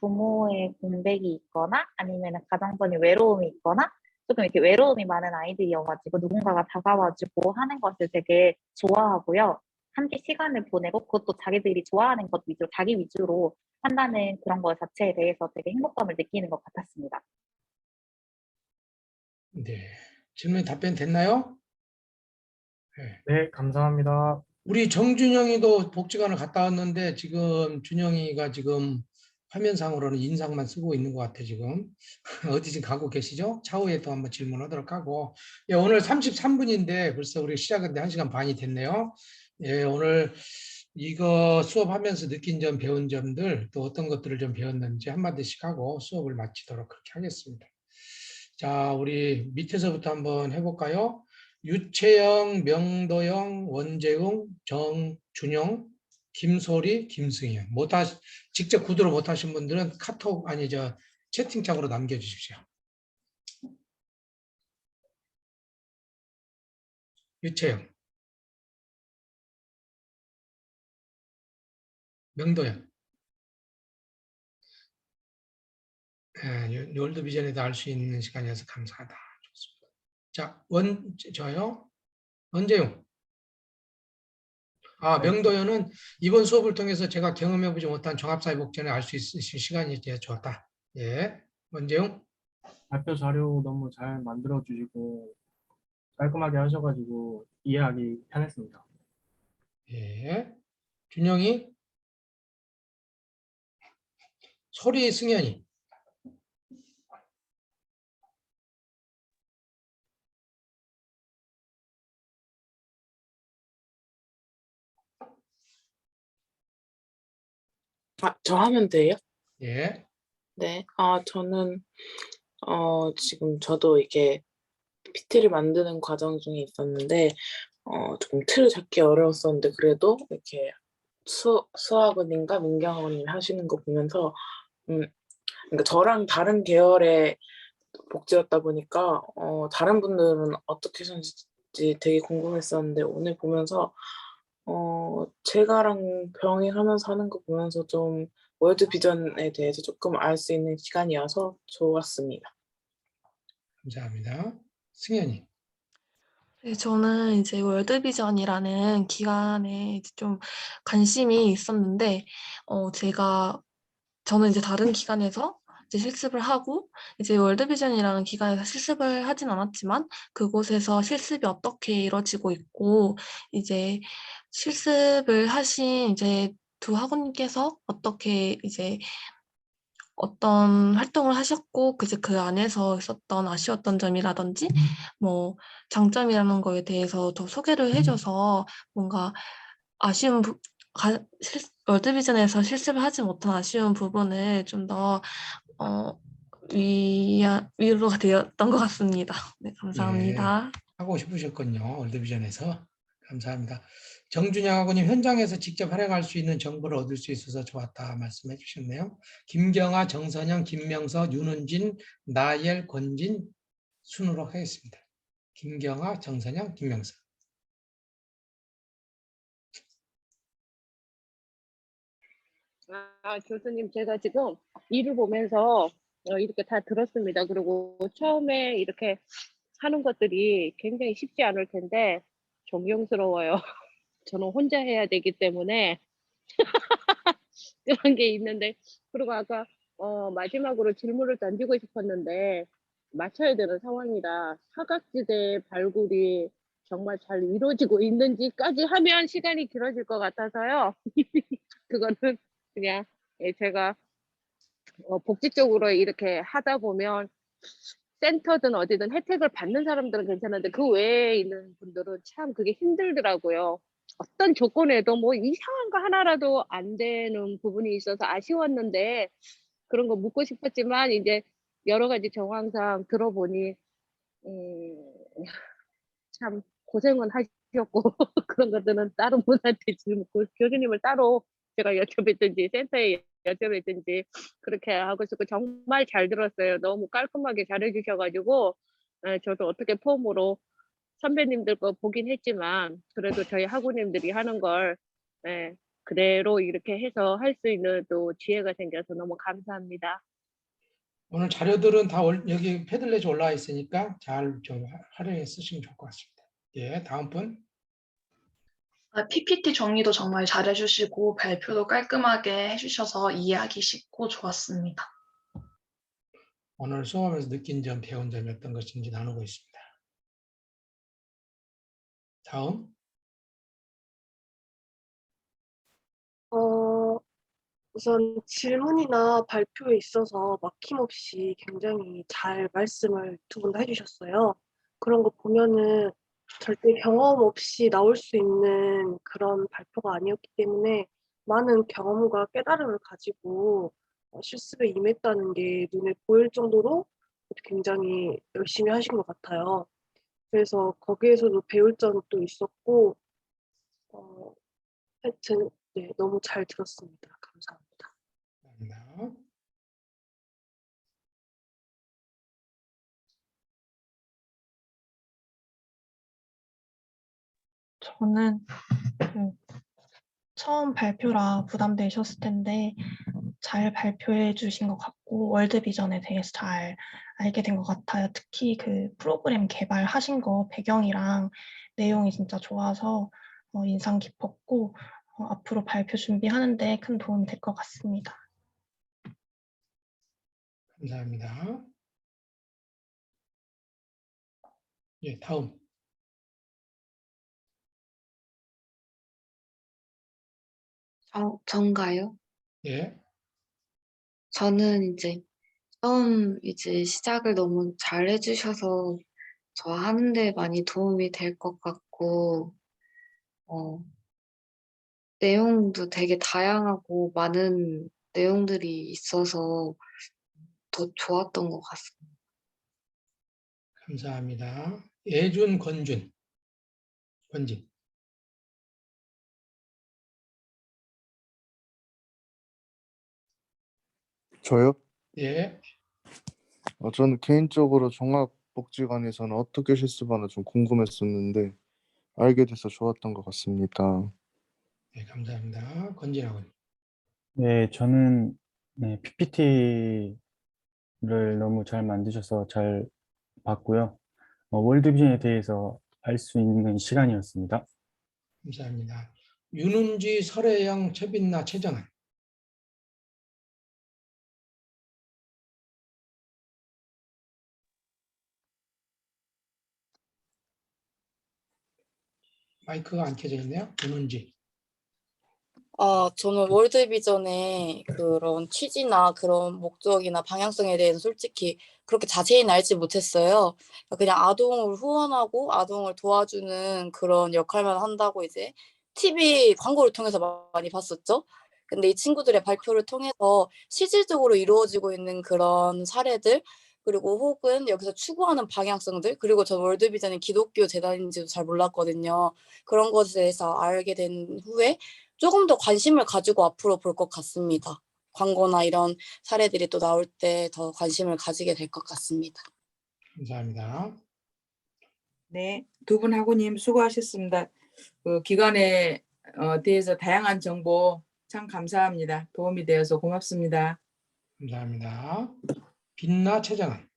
Speaker 3: 부모의 공백이 있거나 아니면 가정적인 외로움이 있거나 조금 이렇게 외로움이 많은 아이들이어가지고 누군가가 다가와주고 하는 것을 되게 좋아하고요. 함께 시간을 보내고 그것도 자기들이 좋아하는 것 위주로 자기 위주로 한다는 그런 것 자체에 대해서 되게 행복감을 느끼는 것 같았습니다.
Speaker 2: 네. 질문 답변 됐나요?
Speaker 13: 네, 감사합니다.
Speaker 2: 우리 정준영이도 복지관을 갔다 왔는데 지금 준영이가 지금 화면상으로는 인상만 쓰고 있는 것 같아 지금. 어디 지금 가고 계시죠? 차후에 또 한번 질문하도록 하고. 예, 오늘 33분인데 벌써 우리 시작은 1시간 반이 됐네요. 예, 오늘 이거 수업하면서 느낀 점, 배운 점들 또 어떤 것들을 좀 배웠는지 한마디씩 하고 수업을 마치도록 그렇게 하겠습니다. 자, 우리 밑에서부터 한번 해볼까요? 유채영, 명도영, 원재웅, 정준영, 김소리, 김승현. 직접 구두로 못하신 분들은 카톡 아니 채팅창으로 남겨주십시오. 유채영, 명도영. 월드비전에도 알 수 있는 시간이어서 감사하다. 좋습니다. 자, 저요? 원재웅. 명도현은 이번 수업을 통해서 제가 경험해보지 못한 종합사회복지를 알 수 있을 시간이 이제 좋았다. 예, 원재웅.
Speaker 13: 발표 자료 너무 잘 만들어 주시고 깔끔하게 하셔가지고 이해하기 편했습니다.
Speaker 2: 예, 준영이. 소리 승현이.
Speaker 14: 저 하면 돼요?
Speaker 2: 예.
Speaker 14: 네. 저는 지금 저도 이게 PT를 만드는 과정 중에 있었는데 조금 틀을 잡기 어려웠었는데 그래도 이렇게 수학원님과 민경학원님 하시는 거 보면서 그러니까 저랑 다른 계열의 복지였다 보니까 다른 분들은 어떻게 하셨는지 되게 궁금했었는데 오늘 보면서 제가랑 병행하면서 하는 거 보면서 좀 월드비전에 대해서 조금 알 수 있는 시간이어서 좋았습니다.
Speaker 2: 감사합니다. 승현이.
Speaker 10: 네, 저는 이제 월드비전이라는 기관에 이제 좀 관심이 있었는데, 저는 이제 다른 기관에서 이제 실습을 하고, 이제 월드비전이라는 기관에서 실습을 하진 않았지만, 그곳에서 실습이 어떻게 이루어지고 있고, 이제 실습을 하신 이제 두 학원님께서 어떻게 이제 어떤 활동을 하셨고 그 안에서 있었던 아쉬웠던 점이라든지 뭐 장점이라는 거에 대해서 더 소개를 해줘서 뭔가 아쉬운 월드비전에서 실습을 하지 못한 아쉬운 부분을 좀 더 위로가 되었던 것 같습니다. 네,
Speaker 2: 예,
Speaker 10: 감사합니다.
Speaker 2: 하고 싶으셨군요. 월드비전에서. 감사합니다. 정준영 학원님 현장에서 직접 활용할 수 있는 정보를 얻을 수 있어서 좋았다 말씀해 주셨네요. 김경아, 정선영, 김명서, 윤은진, 나엘, 권진 순으로 하겠습니다. 김경아, 정선영, 김명서.
Speaker 15: 교수님, 제가 지금 일을 보면서 이렇게 다 들었습니다. 그리고 처음에 이렇게 하는 것들이 굉장히 쉽지 않을 텐데 존경스러워요. 저는 혼자 해야 되기 때문에 그런 게 있는데, 그리고 아까 마지막으로 질문을 던지고 싶었는데 맞춰야 되는 상황이다. 사각지대 발굴이 정말 잘 이루어지고 있는지까지 하면 시간이 길어질 것 같아서요. 그거는 그냥 제가 복지 쪽으로 이렇게 하다 보면 센터든 어디든 혜택을 받는 사람들은 괜찮은데 그 외에 있는 분들은 참 그게 힘들더라고요. 어떤 조건에도 뭐 이상한 거 하나라도 안 되는 부분이 있어서 아쉬웠는데 그런 거 묻고 싶었지만 이제 여러 가지 정황상 들어보니 참 고생은 하셨고 그런 것들은 다른 분한테 질문, 교수님을 따로 제가 여쭤뵀든지 센터에 여쭤뵀든지 그렇게 하고 싶고 정말 잘 들었어요. 너무 깔끔하게 잘해 주셔가지고 저도 어떻게 폼으로 선배님들 거 보긴 했지만 그래도 저희 학우님들이 하는 걸 그대로 이렇게 해서 할 수 있는 또 기회가 생겨서 너무 감사합니다.
Speaker 2: 오늘 자료들은 다 여기 패들렛에 올라와 있으니까 잘 좀 활용해 쓰시면 좋을 것 같습니다. 예, 다음 분.
Speaker 8: PPT 정리도 정말 잘해주시고 발표도 깔끔하게 해주셔서 이해하기 쉽고 좋았습니다.
Speaker 2: 오늘 수업하면서 느낀 점, 배운 점이 어떤 것인지 나누고 있습니다. 다음.
Speaker 9: 우선 질문이나 발표에 있어서 막힘없이 굉장히 잘 말씀을 두 분 다 해주셨어요. 그런 거 보면은 절대 경험 없이 나올 수 있는 그런 발표가 아니었기 때문에 많은 경험과 깨달음을 가지고 실습에 임했다는 게 눈에 보일 정도로 굉장히 열심히 하신 것 같아요. 그래서 거기에서도 배울 점도 있었고, 하여튼 네, 너무 잘 들었습니다. 감사합니다.
Speaker 2: 감사합니다.
Speaker 10: 저는 처음 발표라 부담되셨을 텐데 잘 발표해 주신 것 같고 월드비전에 대해서 잘 알게 된 것 같아요. 특히 그 프로그램 개발하신 거 배경이랑 내용이 진짜 좋아서 인상 깊었고 앞으로 발표 준비하는데 큰 도움이 될 것 같습니다.
Speaker 2: 감사합니다. 예, 다음.
Speaker 16: 전가요?
Speaker 2: 예.
Speaker 16: 저는 이제 처음 이제 시작을 너무 잘 해주셔서 저 하는데 많이 도움이 될 것 같고, 내용도 되게 다양하고 많은 내용들이 있어서 더 좋았던 것 같습니다.
Speaker 2: 감사합니다. 예준, 권진.
Speaker 17: 저요?
Speaker 2: 예.
Speaker 17: 저는 개인적으로 종합복지관에서는 어떻게 실습하나 좀 궁금했었는데 알게 돼서 좋았던 것 같습니다.
Speaker 2: 네, 감사합니다. 권진하고.
Speaker 18: 네, 저는 PPT를 너무 잘 만드셔서 잘 봤고요. 월드비전에 대해서 알 수 있는 시간이었습니다.
Speaker 2: 감사합니다. 윤은지, 설혜영, 최빈나, 최정한. 마이크가 안 켜져 있네요. 윤은지.
Speaker 19: 저는 월드비전의 그런 취지나 그런 목적이나 방향성에 대해서 솔직히 그렇게 자세히는 알지 못했어요. 그냥 아동을 후원하고 아동을 도와주는 그런 역할만 한다고 이제 TV 광고를 통해서 많이 봤었죠. 근데 이 친구들의 발표를 통해서 실질적으로 이루어지고 있는 그런 사례들, 그리고 혹은 여기서 추구하는 방향성들, 그리고 전 월드비전이 기독교 재단인지도 잘 몰랐거든요. 그런 것에 대해서 알게 된 후에 조금 더 관심을 가지고 앞으로 볼 것 같습니다. 광고나 이런 사례들이 또 나올 때 더 관심을 가지게 될 것 같습니다.
Speaker 2: 감사합니다.
Speaker 20: 네, 두 분 학우님 수고하셨습니다. 그 기관에 대해서 다양한 정보 참 감사합니다. 도움이 되어서 고맙습니다.
Speaker 2: 감사합니다. 빛나, 최정한.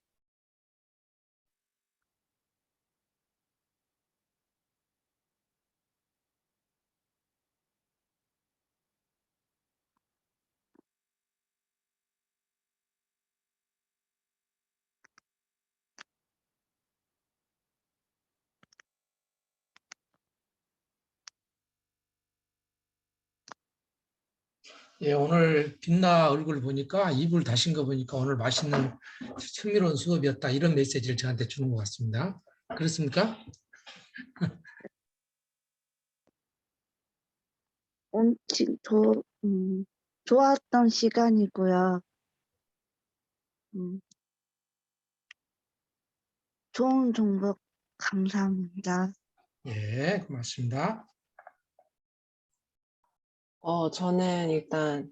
Speaker 2: 예, 오늘 빛나 얼굴 보니까 이불 다신 거 보니까 오늘 맛있는 흥미로운 수업이었다. 이런 메시지를 저한테 주는 것 같습니다. 그렇습니까?
Speaker 21: 좋았던 시간이고요. 좋은 정보 감사합니다.
Speaker 2: 예, 고맙습니다.
Speaker 11: 저는 일단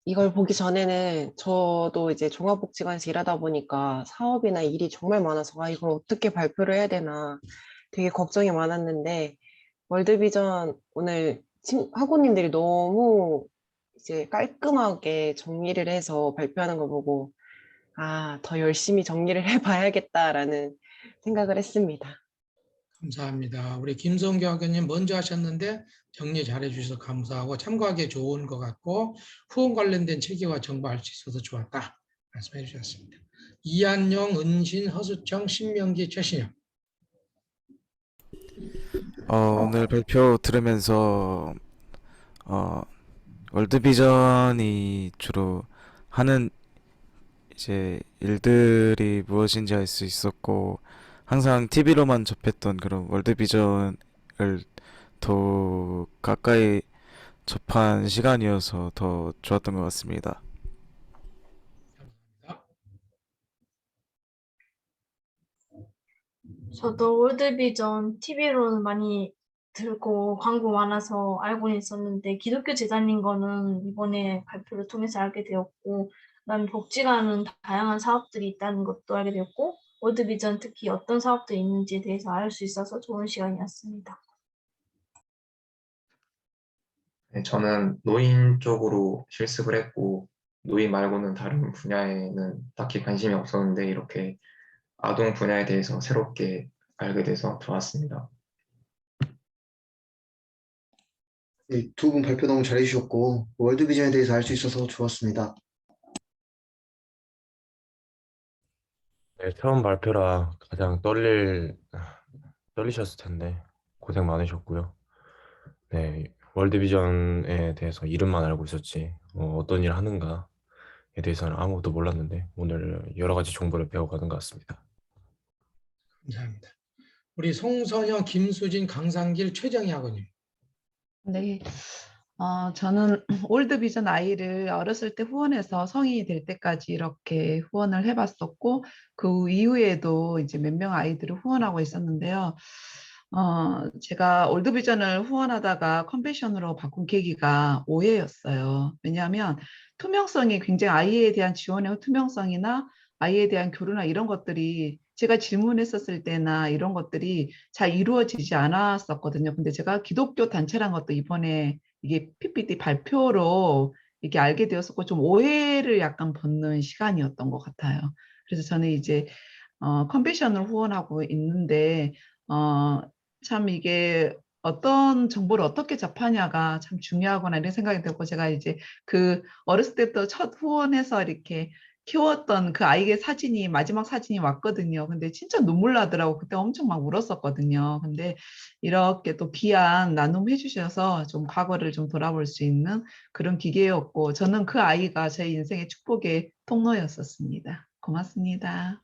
Speaker 11: 이걸 보기 전에는 저도 이제 종합복지관에서 일하다 보니까 사업이나 일이 정말 많아서 이걸 어떻게 발표를 해야 되나 되게 걱정이 많았는데 월드비전 오늘 학우님들이 너무 이제 깔끔하게 정리를 해서 발표하는 걸 보고 더 열심히 정리를 해봐야겠다라는 생각을 했습니다.
Speaker 2: 감사합니다. 우리 김성규 학교님 먼저 하셨는데 정리 잘해 주셔서 감사하고 참고하기 좋은 것 같고 후원 관련된 체계와 정보할 수 있어서 좋았다 말씀해 주셨습니다. 이한영, 은신, 허수청, 신명기, 최신영.
Speaker 22: 오늘 발표 들으면서 월드비전이 주로 하는 이제 일들이 무엇인지 알 수 있었고 항상 TV로만 접했던 그런 월드비전을 더 가까이 접한 시간이어서 더 좋았던 것 같습니다.
Speaker 10: 저도 월드비전 TV로는 많이 들고 광고 많아서 알고는 있었는데 기독교 재단인 거는 이번에 발표를 통해서 알게 되었고 그다음에 복지관은 다양한 사업들이 있다는 것도 알게 되었고 월드비전 특히 어떤 사업들이 있는지에 대해서 알 수 있어서 좋은 시간이었습니다.
Speaker 23: 네, 저는 노인 쪽으로 실습을 했고 노인 말고는 다른 분야에는 딱히 관심이 없었는데 이렇게 아동 분야에 대해서 새롭게 알게 돼서 좋았습니다.
Speaker 24: 네, 두 분 발표 너무 잘해주셨고 월드비전에 대해서 알 수 있어서 좋았습니다.
Speaker 25: 네, 처음 발표라 가장 떨리셨을 텐데 고생 많으셨고요. 네, 월드비전에 대해서 이름만 알고 있었지 어떤 일을 하는가에 대해서는 아무것도 몰랐는데 오늘 여러 가지 정보를 배워가는 것 같습니다.
Speaker 2: 감사합니다. 우리 송선영, 김수진, 강상길, 최정희 학원님.
Speaker 6: 네. 저는 올드비전 아이를 어렸을 때 후원해서 성인이 될 때까지 이렇게 후원을 해봤었고, 그 이후에도 이제 몇 명 아이들을 후원하고 있었는데요. 제가 올드비전을 후원하다가 컨벤션으로 바꾼 계기가 오해였어요. 왜냐하면 투명성이 굉장히 아이에 대한 지원의 투명성이나 아이에 대한 교류나 이런 것들이 제가 질문했었을 때나 이런 것들이 잘 이루어지지 않았었거든요. 근데 제가 기독교 단체란 것도 이번에 이게 PPT 발표로 이렇게 알게 되었었고 좀 오해를 약간 벗는 시간이었던 것 같아요. 그래서 저는 이제 컨벤션을 후원하고 있는데 참 이게 어떤 정보를 어떻게 접하냐가 참 중요하구나 이런 생각이 들고 제가 이제 그 어렸을 때부터 첫 후원해서 이렇게 키웠던 그 아이의 사진이 마지막 사진이 왔거든요. 근데 진짜 눈물 나더라고. 그때 엄청 막 울었었거든요. 근데 이렇게 또 귀한 나눔해 주셔서 좀 과거를 좀 돌아볼 수 있는 그런 기회였고 저는 그 아이가 제 인생의 축복의 통로였었습니다. 고맙습니다.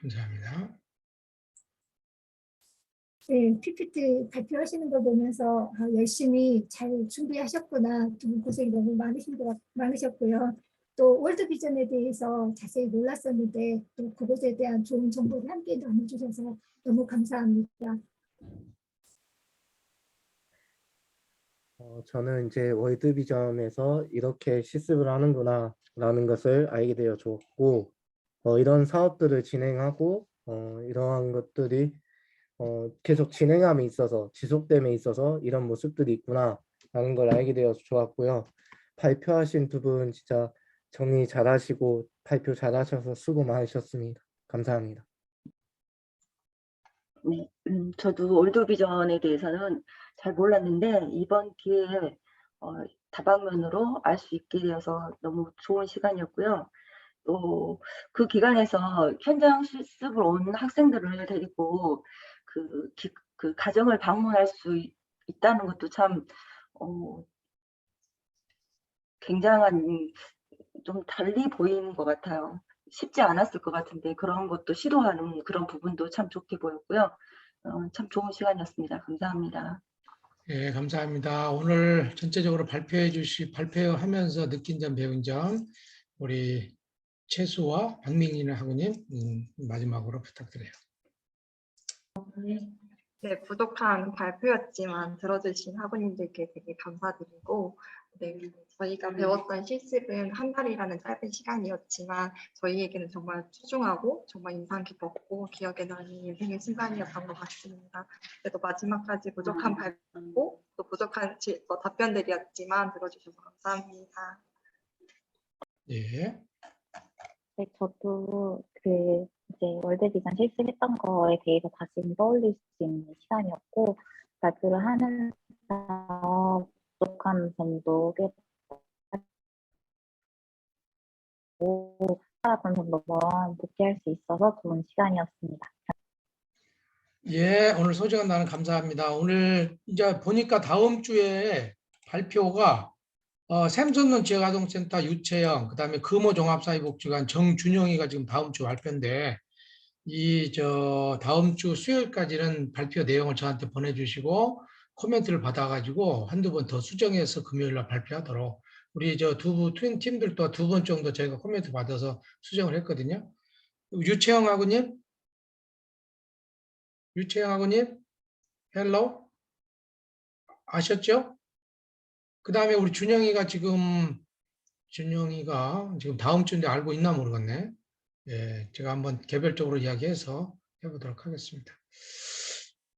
Speaker 2: 감사합니다.
Speaker 12: 네, PPT 발표하시는 거 보면서 열심히 잘 준비하셨구나. 두 분 고생이 너무 많으셨고요. 또 월드비전에 대해서 자세히 몰랐었는데 또 그것에 대한 좋은 정보를 함께 나눠주셔서 너무 감사합니다.
Speaker 7: 저는 이제 월드비전에서 이렇게 실습을 하는구나 라는 것을 알게 되어 좋았고 이런 사업들을 진행하고 이러한 것들이 계속 진행함에 있어서 지속됨에 있어서 이런 모습들이 있구나 라는 걸 알게 되어서 좋았고요. 발표하신 두 분 진짜 정리 잘하시고 발표 잘하셔서 수고 많으셨습니다. 감사합니다.
Speaker 5: 네, 저도 월드비전에 대해서는 잘 몰랐는데 이번 기회에 다방면으로 알 수 있게 되어서 너무 좋은 시간이었고요. 또 그 기간에서 현장 실습을 온 학생들을 데리고 그 가정을 방문할 수 있다는 것도 참 굉장한 좀 달리 보이는 것 같아요. 쉽지 않았을 것 같은데 그런 것도 시도하는 그런 부분도 참 좋게 보였고요. 참 좋은 시간이었습니다. 감사합니다.
Speaker 2: 네, 감사합니다. 오늘 전체적으로 발표하면서 느낀 점, 배운 점, 우리 최수와 박민희 학우님 마지막으로 부탁드려요.
Speaker 1: 네, 부족한 발표였지만 들어주신 학우님들께 되게 감사드리고, 네, 저희가 배웠던 실습은 한 달이라는 짧은 시간이었지만 저희에게는 정말 소중하고 정말 인상 깊었고 기억에 남는 인생의 순간이었던 것 같습니다. 그래도 마지막까지 부족한 발표, 또 부족한 답변들이었지만 들어주셔서 감사합니다.
Speaker 2: 예.
Speaker 3: 네, 저도 이제 월드비전 실습했던 거에 대해서 다시 떠올릴 수 있는 시간이었고, 발표를 하면서 부족한 점도 깨닫고, 살았던 점도 복귀할 수 있어서 좋은 시간이었습니다.
Speaker 2: 예, 오늘 소중한 나눔 감사합니다. 오늘 이제 보니까 다음 주에 발표가 샘선론 지역아동센터 유채영, 그다음에 금호종합사회복지관 정준영이가 지금 다음 주 발표인데 다음 주 수요일까지는 발표 내용을 저한테 보내주시고 코멘트를 받아가지고 한두 번 더 수정해서 금요일날 발표하도록 우리 팀들도 2번 정도 저희가 코멘트 받아서 수정을 했거든요. 유채영 학우님, 헬로 아셨죠? 그 다음에 우리 준영이가 지금 다음 주인데 알고 있나 모르겠네. 예, 제가 한번 개별적으로 이야기해서 해보도록 하겠습니다.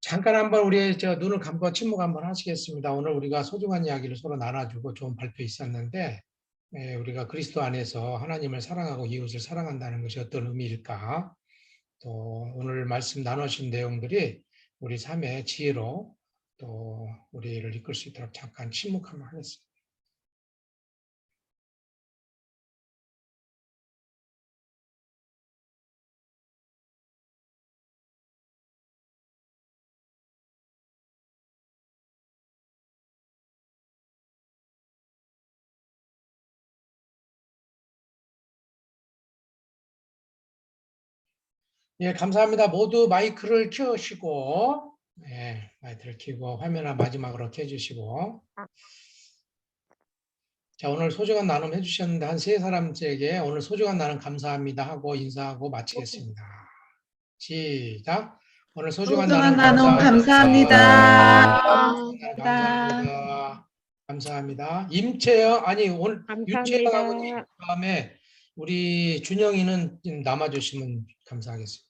Speaker 2: 잠깐 한번 우리 눈을 감고 침묵 한번 하시겠습니다. 오늘 우리가 소중한 이야기를 서로 나눠주고 좋은 발표 있었는데, 우리가 그리스도 안에서 하나님을 사랑하고 이웃을 사랑한다는 것이 어떤 의미일까? 또 오늘 말씀 나누신 내용들이 우리 삶의 지혜로 또 우리를 이끌 수 있도록 잠깐 침묵 한번 하겠습니다. 예, 감사합니다. 모두 마이크를 켜시고, 네, 마이크를 켜고 화면을 마지막으로 켜주시고. 자, 오늘 소중한 나눔 해주셨는데 한 3사람에게 오늘 소중한 나눔 감사합니다 하고 인사하고 마치겠습니다. 시작. 오늘 소중한 나눔 감사합니다. 감사합니다. 임채영, 오늘 유채영하고 다음에 우리 준영이는 남아주시면 감사하겠습니다.